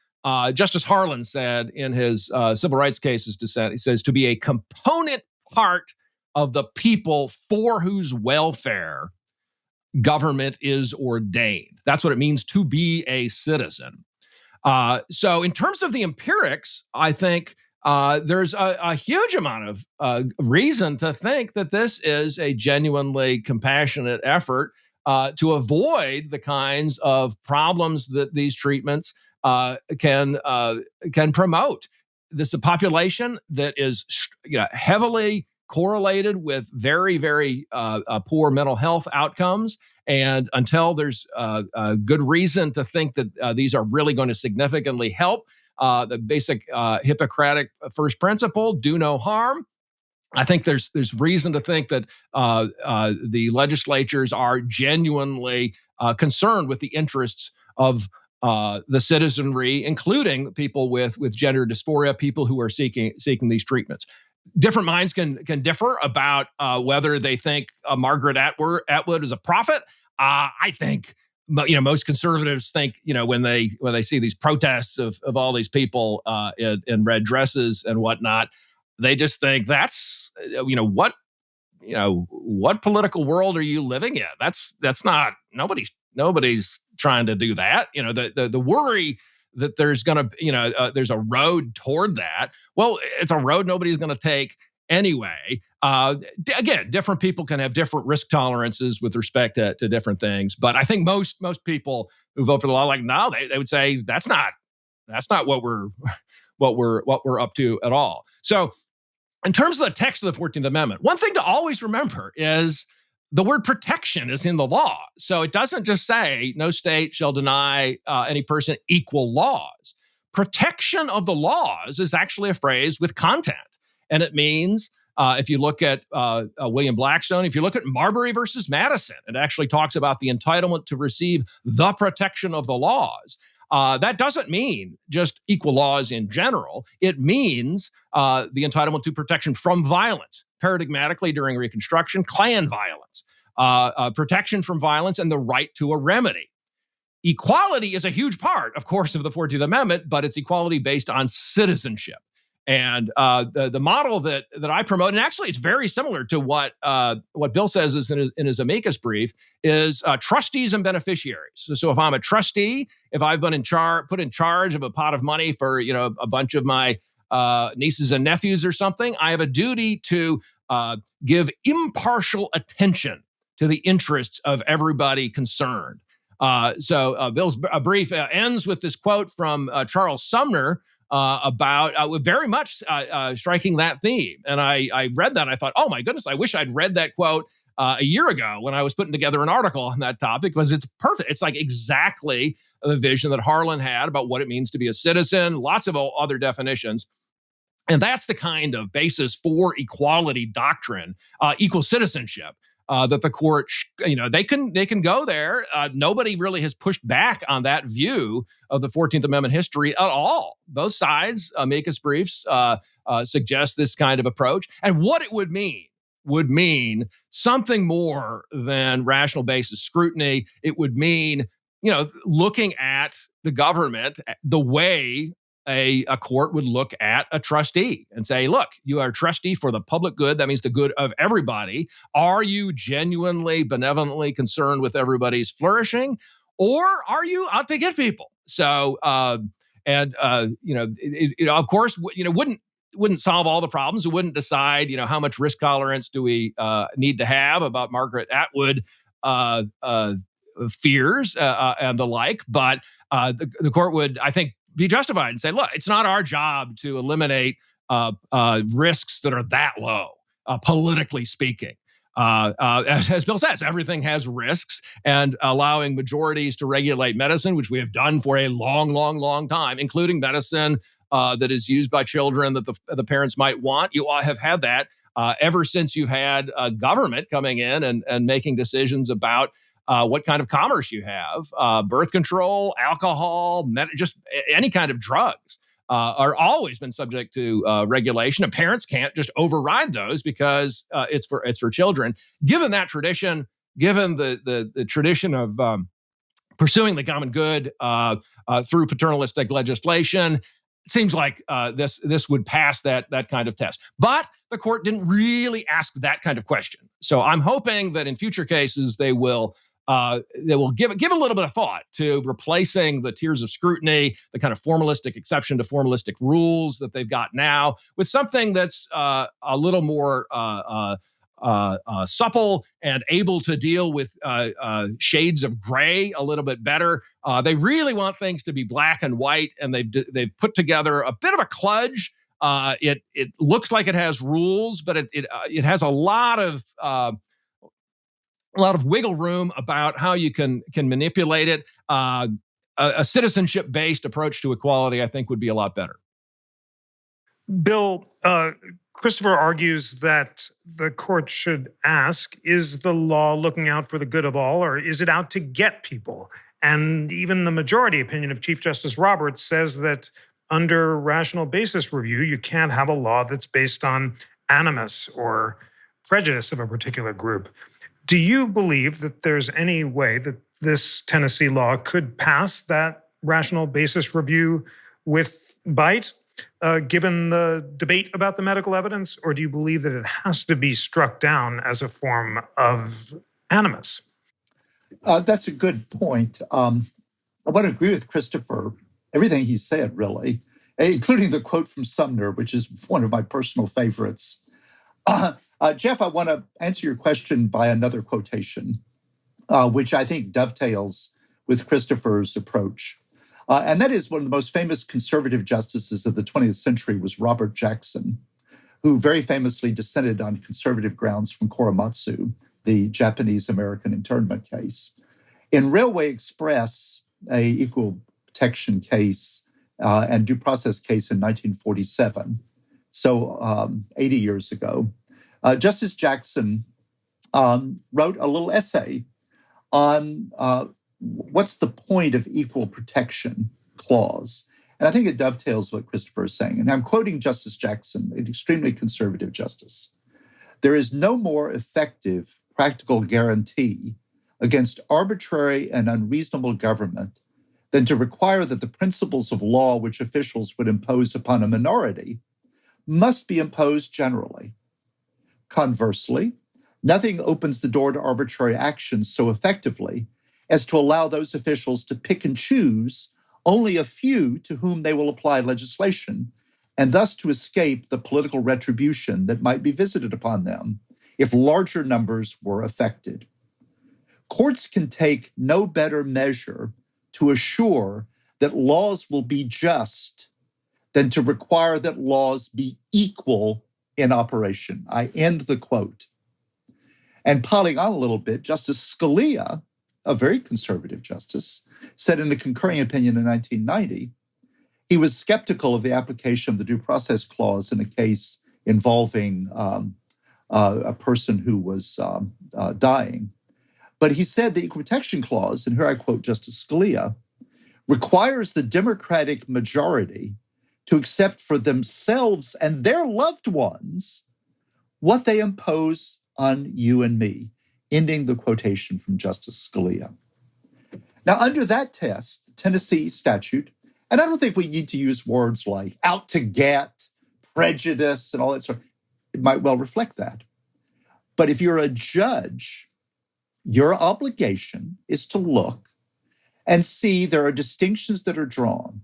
Justice Harlan said in his civil rights cases dissent, he says, to be a component part of the people for whose welfare government is ordained. That's what it means to be a citizen. So in terms of the empirics, I think there's a huge amount of reason to think that this is a genuinely compassionate effort to avoid the kinds of problems that these treatments can promote. This is a population that is heavily correlated with very, very poor mental health outcomes. And until there's a good reason to think that these are really going to significantly help, the basic Hippocratic first principle, do no harm, I think there's reason to think that the legislatures are genuinely concerned with the interests of the citizenry, including people with gender dysphoria, people who are seeking these treatments. Different minds can differ about whether they think Margaret Atwood is a prophet. I think most conservatives think when they see these protests of all these people in red dresses and whatnot, they just think that's what political world are you living in? That's not nobody's trying to do that. The worry that there's going to there's a road toward that. Well, it's a road nobody's going to take anyway. Again, different people can have different risk tolerances with respect to different things. But I think most people who vote for the law, no, they would say that's not what we're up to at all. So in terms of the text of the 14th Amendment, one thing to always remember is the word protection is in the law. So it doesn't just say no state shall deny any person equal laws. Protection of the laws is actually a phrase with content. And it means, if you look at William Blackstone, if you look at Marbury versus Madison, it actually talks about the entitlement to receive the protection of the laws. That doesn't mean just equal laws in general. It means the entitlement to protection from violence, paradigmatically during Reconstruction, Klan violence, protection from violence, and the right to a remedy. Equality is a huge part, of course, of the 14th Amendment, but it's equality based on citizenship. And the model that I promote, and actually it's very similar to what Bill says is in his amicus brief, is trustees and beneficiaries. So if I'm a trustee, if I've been put in charge of a pot of money for a bunch of my nieces and nephews or something, I have a duty to give impartial attention to the interests of everybody concerned. So Bill's brief ends with this quote from Charles Sumner, about very much striking that theme. And I read that and I thought, oh my goodness, I wish I'd read that quote a year ago when I was putting together an article on that topic, because it's perfect. It's like exactly the vision that Harlan had about what it means to be a citizen, lots of other definitions. And that's the kind of basis for equality doctrine, equal citizenship, that the court, they can go there. Nobody really has pushed back on that view of the 14th Amendment history at all. Both sides, amicus briefs, suggest this kind of approach. And what it would mean something more than rational basis scrutiny. It would mean, looking at the government the way a court would look at a trustee and say, look, you are a trustee for the public good. That means the good of everybody. Are you genuinely, benevolently concerned with everybody's flourishing, or are you out to get people? So, of course, wouldn't solve all the problems. It wouldn't decide, how much risk tolerance do we need to have about Margaret Atwood fears and the like. But the court would, I think, be justified and say, look, it's not our job to eliminate risks that are that low, politically speaking. As Bill says, everything has risks, and allowing majorities to regulate medicine, which we have done for a long, long, long time, including medicine that is used by children that the parents might want. You all have had that ever since you've had government coming in and making decisions about what kind of commerce you have. Birth control, alcohol, just any kind of drugs are always been subject to regulation. And parents can't just override those because it's for children. Given that tradition, given the tradition of pursuing the common good through paternalistic legislation, it seems like this would pass that kind of test. But the court didn't really ask that kind of question. So I'm hoping that in future cases they will give a little bit of thought to replacing the tiers of scrutiny, the kind of formalistic exception to formalistic rules that they've got now, with something that's a little more supple and able to deal with shades of gray a little bit better. They really want things to be black and white, and they've put together a bit of a kludge. It looks like it has rules, but it has a lot of wiggle room about how you can manipulate it. A citizenship-based approach to equality, I think, would be a lot better. Bill, Christopher argues that the court should ask, is the law looking out for the good of all, or is it out to get people? And even the majority opinion of Chief Justice Roberts says that under rational basis review, you can't have a law that's based on animus or prejudice of a particular group. Do you believe that there's any way that this Tennessee law could pass that rational basis review with bite, given the debate about the medical evidence? Or do you believe that it has to be struck down as a form of animus? That's a good point. I want to agree with Christopher, everything he said, really, including the quote from Sumner, which is one of my personal favorites. Jeff, I want to answer your question by another quotation, which I think dovetails with Christopher's approach. And that is one of the most famous conservative justices of the 20th century was Robert Jackson, who very famously dissented on conservative grounds from Korematsu, the Japanese-American internment case. In Railway Express, a equal protection case and due process case in 1947, so 80 years ago, Justice Jackson wrote a little essay on what's the point of equal protection clause. And I think it dovetails what Christopher is saying. And I'm quoting Justice Jackson, an extremely conservative justice. There is no more effective practical guarantee against arbitrary and unreasonable government than to require that the principles of law which officials would impose upon a minority must be imposed generally. Conversely, nothing opens the door to arbitrary actions so effectively as to allow those officials to pick and choose only a few to whom they will apply legislation, and thus to escape the political retribution that might be visited upon them if larger numbers were affected. Courts can take no better measure to assure that laws will be just than to require that laws be equal in operation. I end the quote. And piling on a little bit, Justice Scalia, a very conservative justice, said in a concurring opinion in 1990, he was skeptical of the application of the Due Process Clause in a case involving a person who was dying. But he said the Equal Protection Clause, and here I quote Justice Scalia, requires the Democratic majority to accept for themselves and their loved ones what they impose on you and me, ending the quotation from Justice Scalia. Now, under that test, the Tennessee statute, and I don't think we need to use words like out to get, prejudice, and all that sort of, it might well reflect that. But if you're a judge, your obligation is to look and see there are distinctions that are drawn.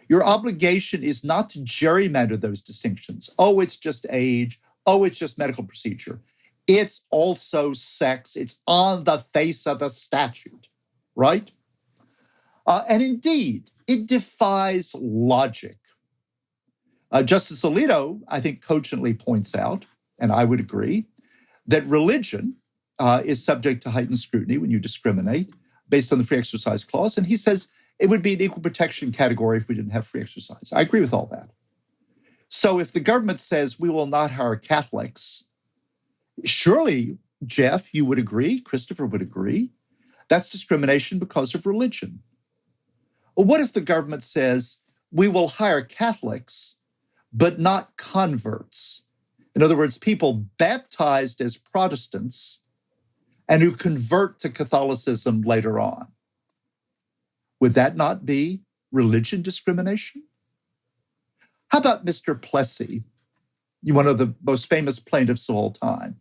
Your obligation is not to gerrymander those distinctions. Oh, it's just age. Oh, it's just medical procedure. It's also sex. It's on the face of the statute, right? And indeed, it defies logic. Justice Alito, I think, cogently points out, and I would agree, that religion is subject to heightened scrutiny when you discriminate based on the Free Exercise Clause. And he says it would be an equal protection category if we didn't have free exercise. I agree with all that. So if the government says we will not hire Catholics, surely, Jeff, you would agree, Christopher would agree, that's discrimination because of religion. Well, what if the government says we will hire Catholics, but not converts? In other words, people baptized as Protestants and who convert to Catholicism later on. Would that not be religion discrimination? How about Mr. Plessy, one of the most famous plaintiffs of all time?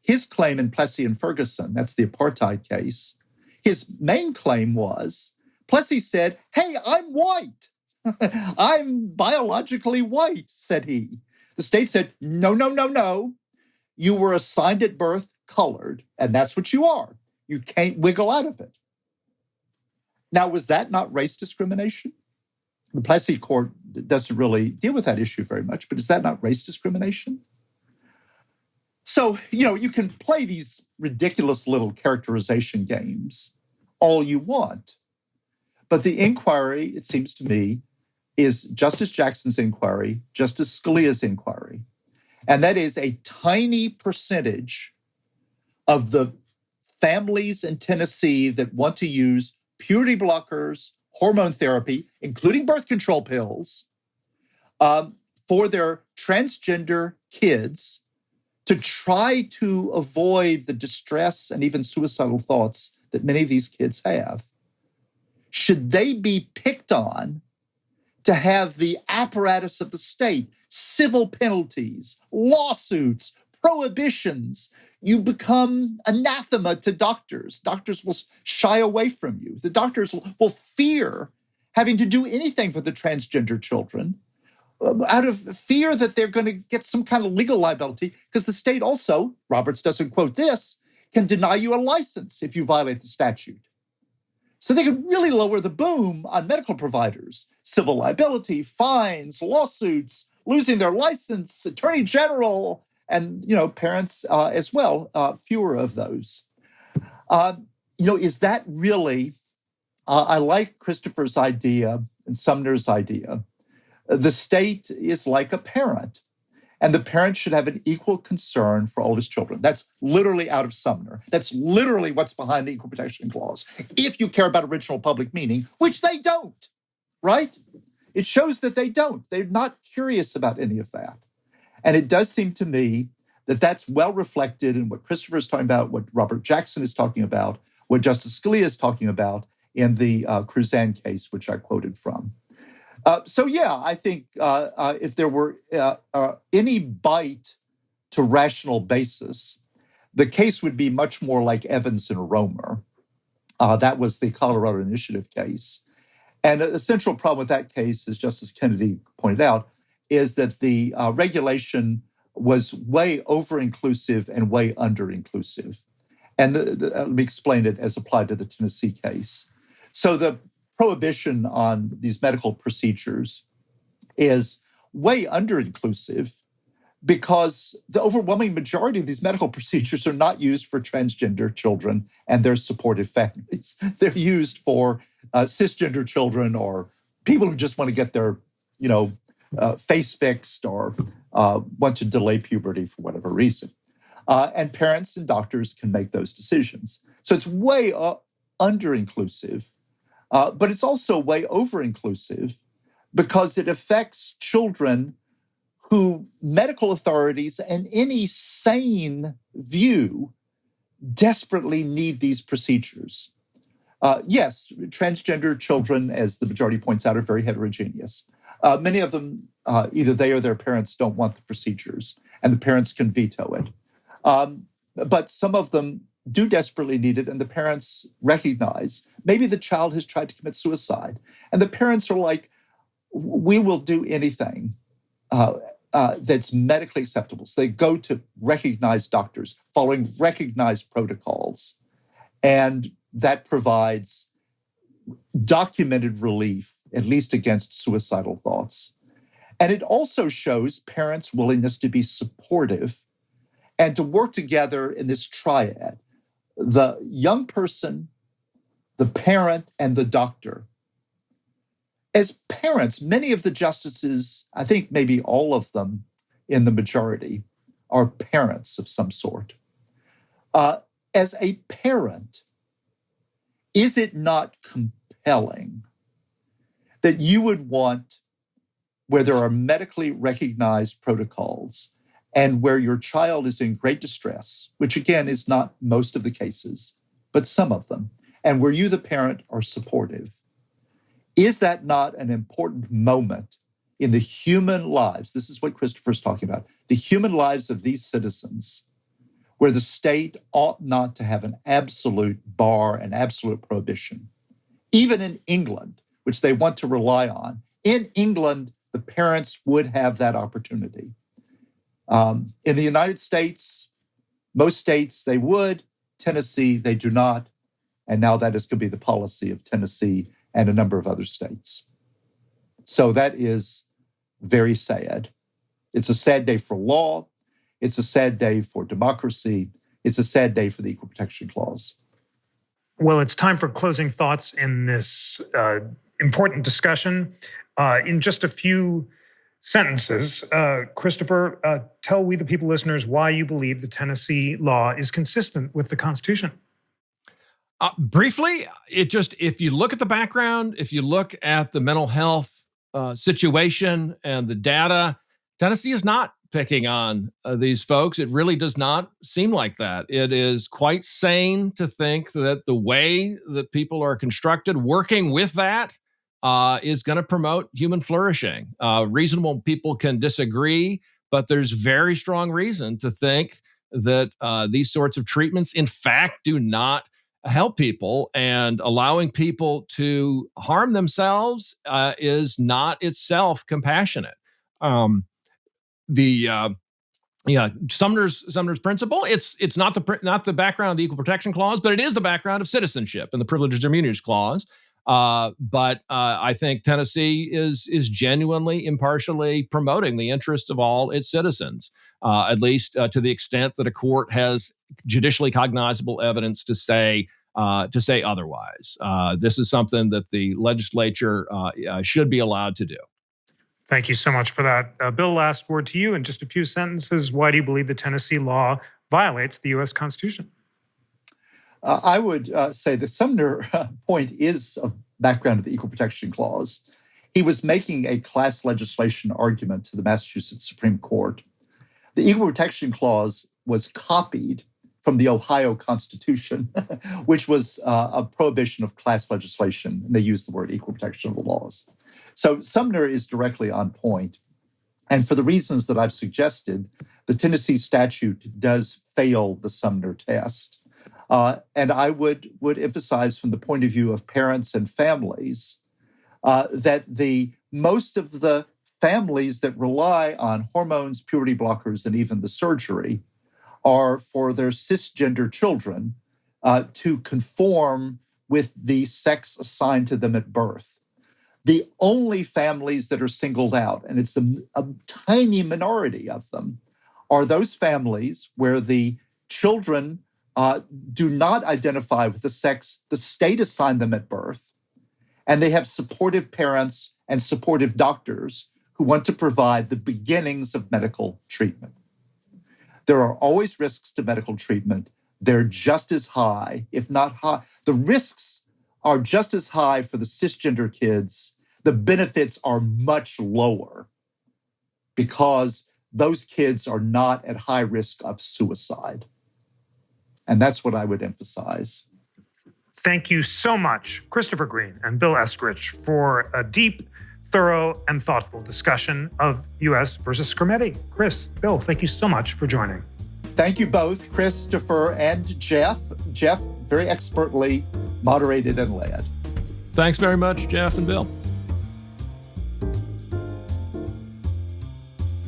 His claim in Plessy and Ferguson, that's the apartheid case, his main claim was, Plessy said, hey, I'm white. I'm biologically white, said he. The state said, no, no, no, no. You were assigned at birth colored, and that's what you are. You can't wiggle out of it. Now, was that not race discrimination? The Plessy court doesn't really deal with that issue very much, but is that not race discrimination? So, you can play these ridiculous little characterization games all you want. But the inquiry, it seems to me, is Justice Jackson's inquiry, Justice Scalia's inquiry. And that is a tiny percentage of the families in Tennessee that want to use puberty blockers, hormone therapy, including birth control pills, for their transgender kids to try to avoid the distress and even suicidal thoughts that many of these kids have. Should they be picked on to have the apparatus of the state, civil penalties, lawsuits, prohibitions? You become anathema to doctors. Doctors will shy away from you. The doctors will fear having to do anything for the transgender children out of fear that they're going to get some kind of legal liability, because the state also, Roberts doesn't quote this, can deny you a license if you violate the statute. So they could really lower the boom on medical providers, civil liability, fines, lawsuits, losing their license, attorney general, and parents as well, fewer of those. Is that really, I like Christopher's idea and Sumner's idea. The state is like a parent, and the parent should have an equal concern for all of his children. That's literally out of Sumner. That's literally what's behind the Equal Protection Clause. If you care about original public meaning, which they don't, right? It shows that they don't. They're not curious about any of that. And it does seem to me that that's well reflected in what Christopher is talking about, what Robert Jackson is talking about, what Justice Scalia is talking about in the Cruzan case, which I quoted from. I think if there were any bite to rational basis, the case would be much more like Evans and Romer. That was the Colorado Initiative case. And a central problem with that case, as Justice Kennedy pointed out, is that the regulation was way over-inclusive and way under-inclusive. And let me explain it as applied to the Tennessee case. So the prohibition on these medical procedures is way under-inclusive because the overwhelming majority of these medical procedures are not used for transgender children and their supportive families. They're used for cisgender children or people who just want to get their, face fixed or want to delay puberty for whatever reason. And parents and doctors can make those decisions. So it's way under-inclusive, but it's also way over-inclusive because it affects children who medical authorities and any sane view desperately need these procedures. Yes, transgender children, as the majority points out, are very heterogeneous. Many of them, either they or their parents don't want the procedures, and the parents can veto it. But some of them do desperately need it, and the parents recognize maybe the child has tried to commit suicide, and the parents are like, we will do anything that's medically acceptable. So they go to recognized doctors following recognized protocols, and that provides documented relief, at least against suicidal thoughts. And it also shows parents' willingness to be supportive and to work together in this triad. The young person, the parent, and the doctor. As parents, many of the justices, I think maybe all of them in the majority, are parents of some sort. As a parent, is it not compelling that you would want, where there are medically recognized protocols and where your child is in great distress, which again is not most of the cases, but some of them, and where you, the parent, are supportive, is that not an important moment in the human lives? This is what Christopher's talking about. The human lives of these citizens, where the state ought not to have an absolute bar, an absolute prohibition. Even in England, which they want to rely on, in England, the parents would have that opportunity. In the United States, most states, they would. Tennessee, they do not. And now that is going to be the policy of Tennessee and a number of other states. So that is very sad. It's a sad day for law. It's a sad day for democracy. It's a sad day for the Equal Protection Clause. Well, it's time for closing thoughts in this important discussion. In just a few sentences, Christopher, tell we the people listeners why you believe the Tennessee law is consistent with the Constitution. Briefly, if you look at the background, if you look at the mental health situation and the data, Tennessee is not picking on these folks. It really does not seem like that. It is quite sane to think that the way that people are constructed, working with that, is going to promote human flourishing. Reasonable people can disagree, but there's very strong reason to think that these sorts of treatments, in fact, do not help people, and allowing people to harm themselves is not itself compassionate. Sumner's principle. It's not the background of the Equal Protection Clause, but it is the background of citizenship and the Privileges and Immunities Clause. But I think Tennessee is genuinely, impartially promoting the interests of all its citizens, at least to the extent that a court has judicially cognizable evidence to say otherwise. This is something that the legislature should be allowed to do. Thank you so much for that. Bill, last word to you in just a few sentences. Why do you believe the Tennessee law violates the U.S. Constitution? I would say the Sumner point is a background of the Equal Protection Clause. He was making a class legislation argument to the Massachusetts Supreme Court. The Equal Protection Clause was copied from the Ohio Constitution, which was a prohibition of class legislation. And they used the word equal protection of the laws. So Sumner is directly on point. And for the reasons that I've suggested, the Tennessee statute does fail the Sumner test. And I would emphasize from the point of view of parents and families that most of the families that rely on hormones, puberty blockers, and even the surgery are for their cisgender children to conform with the sex assigned to them at birth. The only families that are singled out, and it's a tiny minority of them, are those families where the children do not identify with the sex the state assigned them at birth, and they have supportive parents and supportive doctors who want to provide the beginnings of medical treatment. There are always risks to medical treatment. They're just as high, if not high. The risks are just as high for the cisgender kids. The benefits are much lower because those kids are not at high risk of suicide. And that's what I would emphasize. Thank you so much, Christopher Green and Bill Eskridge, for a deep, thorough, and thoughtful discussion of U.S. versus Skrmetti. Chris, Bill, thank you so much for joining. Thank you both, Christopher and Jeff. Jeff very expertly moderated and led. Thanks very much, Jeff and Bill.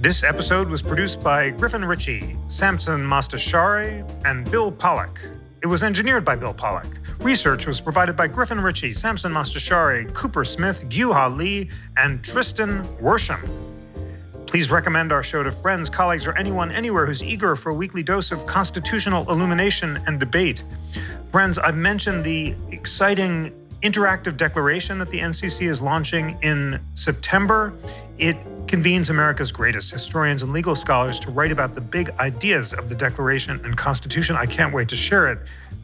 This episode was produced by Griffin Ritchie, Samson Mastashari, and Bill Pollack. It was engineered by Bill Pollack. Research was provided by Griffin Ritchie, Samson Mastashari, Cooper Smith, Gyuha Lee, and Tristan Worsham. Please recommend our show to friends, colleagues, or anyone anywhere who's eager for a weekly dose of constitutional illumination and debate. Friends, I've mentioned the exciting interactive declaration that the NCC is launching in September. It convenes America's greatest historians and legal scholars to write about the big ideas of the Declaration and Constitution. I can't wait to share it.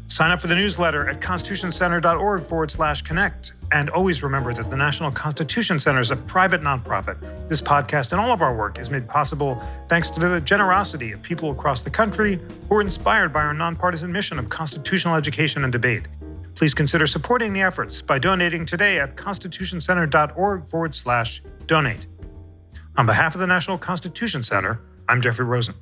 Sign up for the newsletter at constitutioncenter.org/connect. And always remember that the National Constitution Center is a private nonprofit. This podcast and all of our work is made possible thanks to the generosity of people across the country who are inspired by our nonpartisan mission of constitutional education and debate. Please consider supporting the efforts by donating today at constitutioncenter.org/donate. On behalf of the National Constitution Center, I'm Jeffrey Rosen.